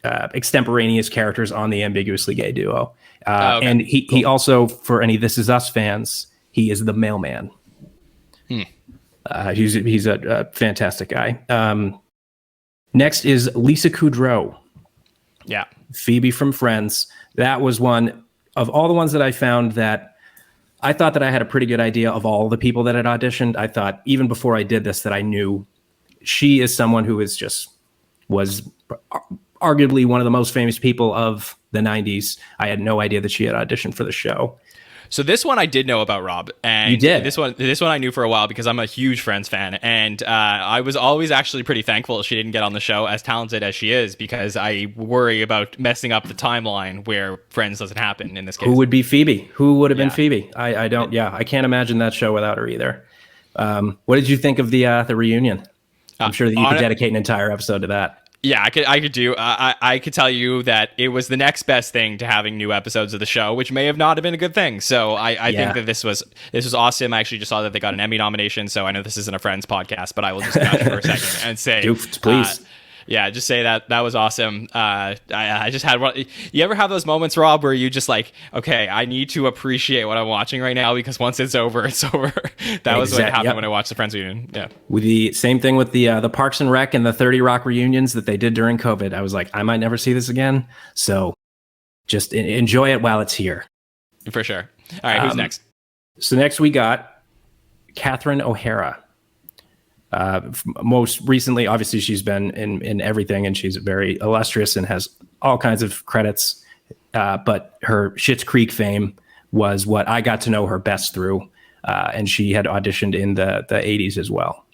extemporaneous characters on the Ambiguously Gay Duo. Okay. And he also, for any This Is Us fans, he is the mailman. He's a fantastic guy. Next is Lisa Kudrow. Yeah. Phoebe from Friends. That was one of all the ones that I found that I thought that I had a pretty good idea of all the people that had auditioned. I thought even before I did this that I knew she is someone who was arguably one of the most famous people of the 90s. I had no idea that she had auditioned for the show. So this one I did know about, Rob, and you did. This one I knew for a while because I'm a huge Friends fan, and I was always actually pretty thankful she didn't get on the show, as talented as she is, because I worry about messing up the timeline where Friends doesn't happen in this case. Who would be Phoebe? Who would have been Phoebe? I don't. Yeah, I can't imagine that show without her either. What did you think of the reunion? I'm sure that you could dedicate an entire episode to that. Yeah, I could do. I could tell you that it was the next best thing to having new episodes of the show, which may have not have been a good thing. So I think that this was awesome. I actually just saw that they got an Emmy nomination. So I know this isn't a Friends podcast, but I will just vouch for a second and say, please. Just say that was awesome. I just had one. You ever have those moments, Rob, where you just like, okay, I need to appreciate what I'm watching right now because once it's over, it's over. That was what happened when I watched the Friends reunion. Yeah. With the same thing with the Parks and Rec and the 30 Rock reunions that they did during COVID. I was like, I might never see this again. So just enjoy it while it's here. For sure. All right, who's next? So next we got Catherine O'Hara. Most recently, obviously, she's been in everything, and she's very illustrious and has all kinds of credits. But her Schitt's Creek fame was what I got to know her best through, and she had auditioned in the 80s as well.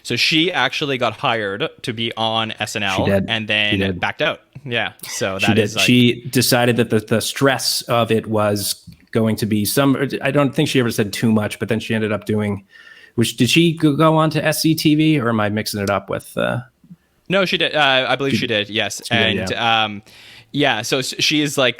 So she actually got hired to be on SNL and then backed out. Yeah, so that is like... She decided that the stress of it was going to be I don't think she ever said too much, but then she ended up doing... did she go on to SCTV, or am I mixing it up with? No, she did. I believe she did. Yes, so she is like,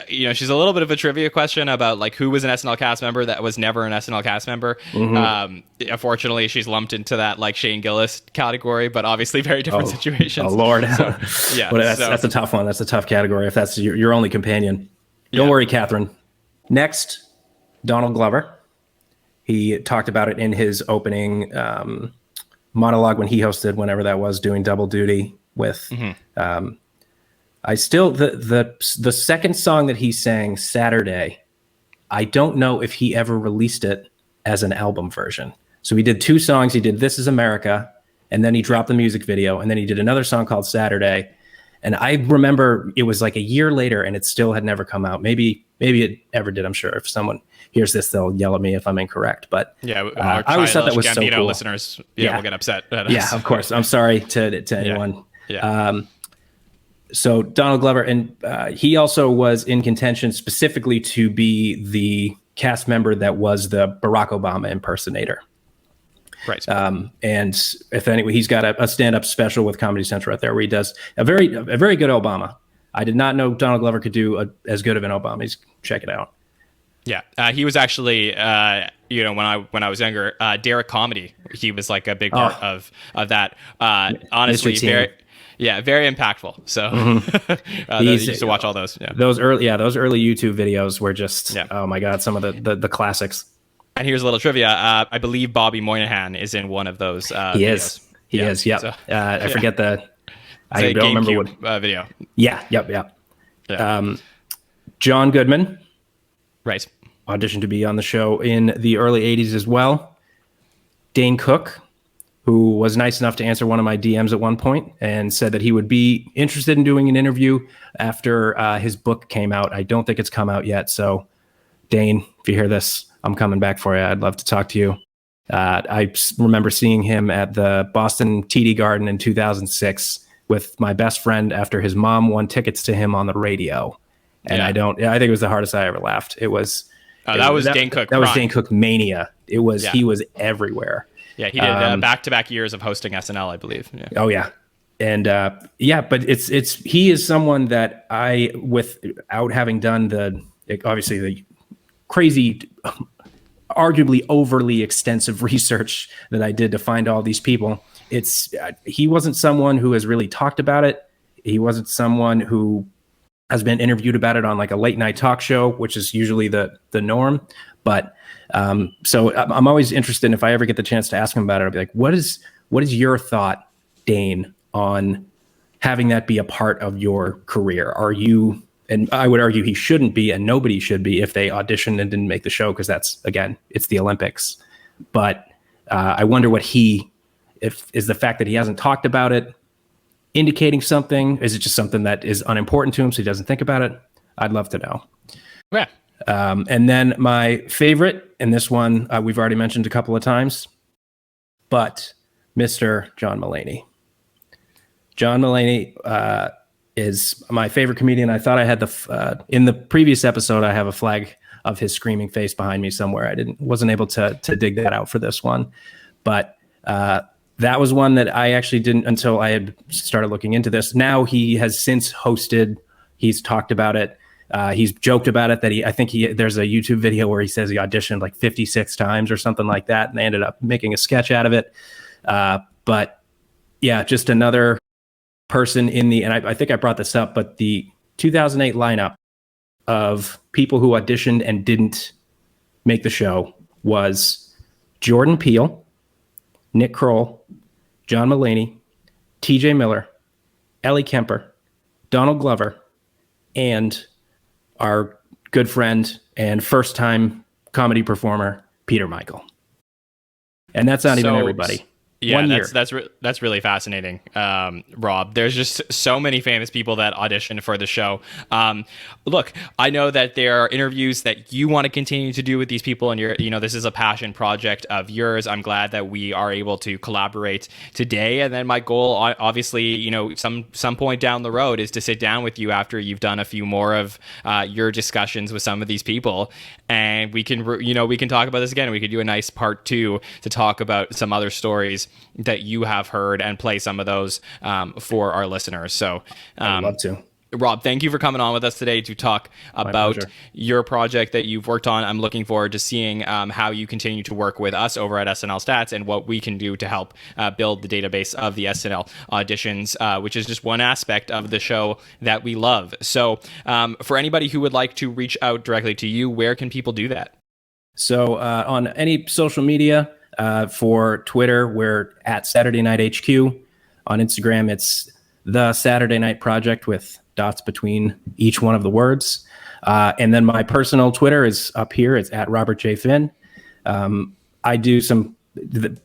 she's a little bit of a trivia question about like who was an SNL cast member that was never an SNL cast member. Mm-hmm. Unfortunately, she's lumped into that like Shane Gillis category, but obviously very different situations. Oh Lord, so, yeah, well, that's a tough one. That's a tough category if that's your only companion. Don't worry, Catherine. Next, Donald Glover. He talked about it in his opening monologue when he hosted, whenever that was, doing double duty with. Mm-hmm. I still the second song that he sang, Saturday, I don't know if he ever released it as an album version. So he did two songs. He did This Is America, and then he dropped the music video, and then he did another song called Saturday. And I remember it was like a year later, and it still had never come out. Maybe it ever did. I'm sure if someone hears this, they'll yell at me if I'm incorrect. But I always thought that was so cool. Listeners, will get upset. Yeah, of course. I'm sorry to anyone. Yeah. So Donald Glover, and he also was in contention specifically to be the cast member that was the Barack Obama impersonator. Right. And if anyway, he's got a stand-up special with Comedy Central out there where he does a very good Obama. I did not know Donald Glover could do as good of an Obama. Check it out. Yeah, he was actually, when I was younger, Derek Comedy. He was like a big part of that. Honestly, very impactful. So I used to watch all those. Yeah. Those early YouTube videos were just oh my god, some of the classics. And here's a little trivia. I believe Bobby Moynihan is in one of those. He is. He is. Yep. So, I forget the. I don't remember what video. Yeah. Yep. Yeah. John Goodman. Right. Auditioned to be on the show in the early 80s as well. Dane Cook, who was nice enough to answer one of my DMs at one point and said that he would be interested in doing an interview after his book came out. I don't think it's come out yet. So, Dane, if you hear this, I'm coming back for you. I'd love to talk to you. Remember seeing him at the Boston TD Garden in 2006 with my best friend after his mom won tickets to him on the radio. And I think it was the hardest I ever laughed. That was Dane Cook. That was Dane Cook mania. He was everywhere. Yeah, he did back-to-back years of hosting SNL, I believe. Yeah. Oh yeah. And but he is someone that I, without having done the crazy, arguably overly extensive research that I did to find all these people, he wasn't someone who has really talked about it. He wasn't someone who has been interviewed about it on like a late night talk show, which is usually the norm. But so I'm always interested in, if I ever get the chance to ask him about it, I'll be like, what is your thought, Dane, on having that be a part of your career? Are you, and I would argue he shouldn't be, and nobody should be if they auditioned and didn't make the show, because that's, again, it's the Olympics. But I wonder is the fact that he hasn't talked about it indicating something? Is it just something that is unimportant to him so he doesn't think about it? I'd love to know. Yeah. And then my favorite, and this one we've already mentioned a couple of times, but Mr. John Mulaney. John Mulaney is my favorite comedian. I thought I had in the previous episode, I have a flag of his screaming face behind me somewhere. I wasn't able to dig that out for this one, but that was one that I actually didn't until I had started looking into this. Now he has since hosted. He's talked about it. He's joked about it that there's a YouTube video where he says he auditioned like 56 times or something like that, and they ended up making a sketch out of it. But yeah, just another person and I think I brought this up, but the 2008 lineup of people who auditioned and didn't make the show was Jordan Peele, Nick Kroll, John Mulaney, TJ Miller, Ellie Kemper, Donald Glover, and our good friend and first-time comedy performer, Peter Michael. And that's not even everybody. Yeah, that's really fascinating, Rob. There's just so many famous people that auditioned for the show. Look, I know that there are interviews that you want to continue to do with these people, and this is a passion project of yours. I'm glad that we are able to collaborate today. And then my goal, obviously, some point down the road, is to sit down with you after you've done a few more of your discussions with some of these people, and we can talk about this again. We could do a nice part 2 to talk about some other stories that you have heard and play some of those for our listeners. So I'd love to. Rob, thank you for coming on with us today to talk about your project that you've worked on. I'm looking forward to seeing how you continue to work with us over at SNL Stats and what we can do to help build the database of the SNL auditions, which is just one aspect of the show that we love. So for anybody who would like to reach out directly to you, where can people do that? So on any social media, for Twitter, we're at Saturday Night HQ. On Instagram, it's The Saturday Night Project with dots between each one of the words. And then my personal Twitter is up here. It's at Robert J. Finn. I do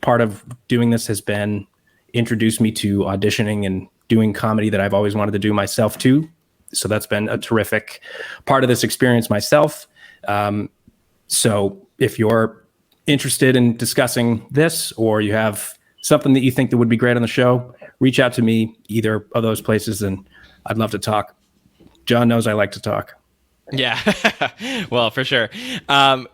part of doing this has been introduced me to auditioning and doing comedy that I've always wanted to do myself too. So that's been a terrific part of this experience myself. So if you're interested in discussing this, or you have something that you think that would be great on the show, reach out to me, either of those places, and I'd love to talk. John knows I like to talk. Yeah, well, for sure. So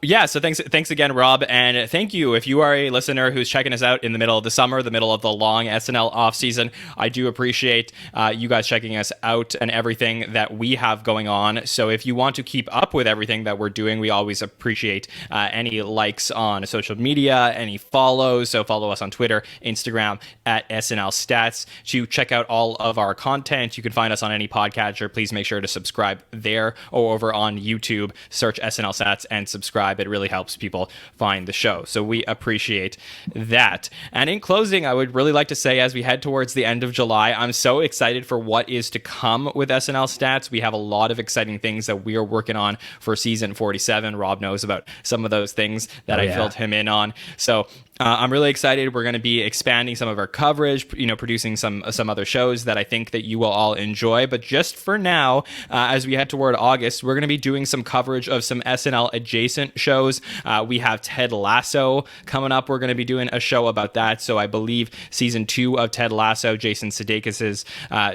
thanks again, Rob. And thank you. If you are a listener who's checking us out in the middle of the summer, the middle of the long SNL off season, I do appreciate you guys checking us out and everything that we have going on. So if you want to keep up with everything that we're doing, we always appreciate any likes on social media, any follows. So follow us on Twitter, Instagram at SNL Stats to check out all of our content. You can find us on any podcatcher. Please make sure to subscribe there, or over on YouTube, search SNL Stats and subscribe. It really helps people find the show. So we appreciate that. And in closing, I would really like to say, as we head towards the end of July, I'm so excited for what is to come with SNL Stats. We have a lot of exciting things that we are working on for season 47. Rob knows about some of those things that I filled him in on. So I'm really excited. We're going to be expanding some of our coverage, producing some other shows that I think that you will all enjoy. But just for now, as we head toward August, we're going to be doing some coverage of some SNL adjacent shows. We have Ted Lasso coming up. We're going to be doing a show about that. So I believe season 2 of Ted Lasso, Jason Sudeikis'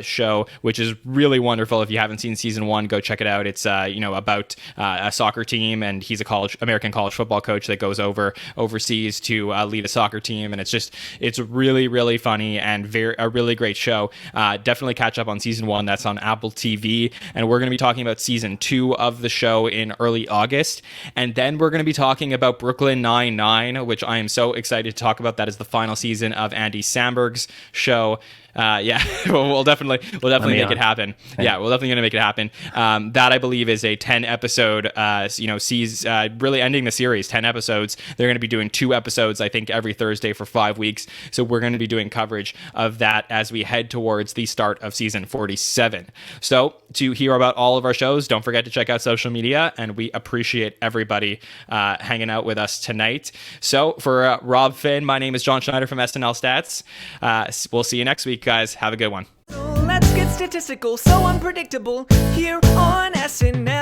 show, which is really wonderful. If you haven't seen season 1, go check it out. It's about a soccer team, and he's a American college football coach that goes overseas to lead a soccer team, and it's really, really funny and a really great show. Definitely catch up on season 1. That's on Apple TV, and we're going to be talking about season 2 of the show in early August, and then we're going to be talking about Brooklyn Nine-Nine, which I am so excited to talk about. That is the final season of Andy Samberg's show. We'll definitely make it happen. Yeah, we're definitely going to make it happen. That I believe is a 10 episode, really ending the series, 10 episodes. They're going to be doing 2 episodes, I think, every Thursday for 5 weeks. So we're going to be doing coverage of that as we head towards the start of season 47. So to hear about all of our shows, don't forget to check out social media, and we appreciate everybody hanging out with us tonight. So for Rob Finn, my name is Jon Schneider from SNL Stats. We'll see you next week, guys. Have a good one. Let's get statistical, so unpredictable here on SNL.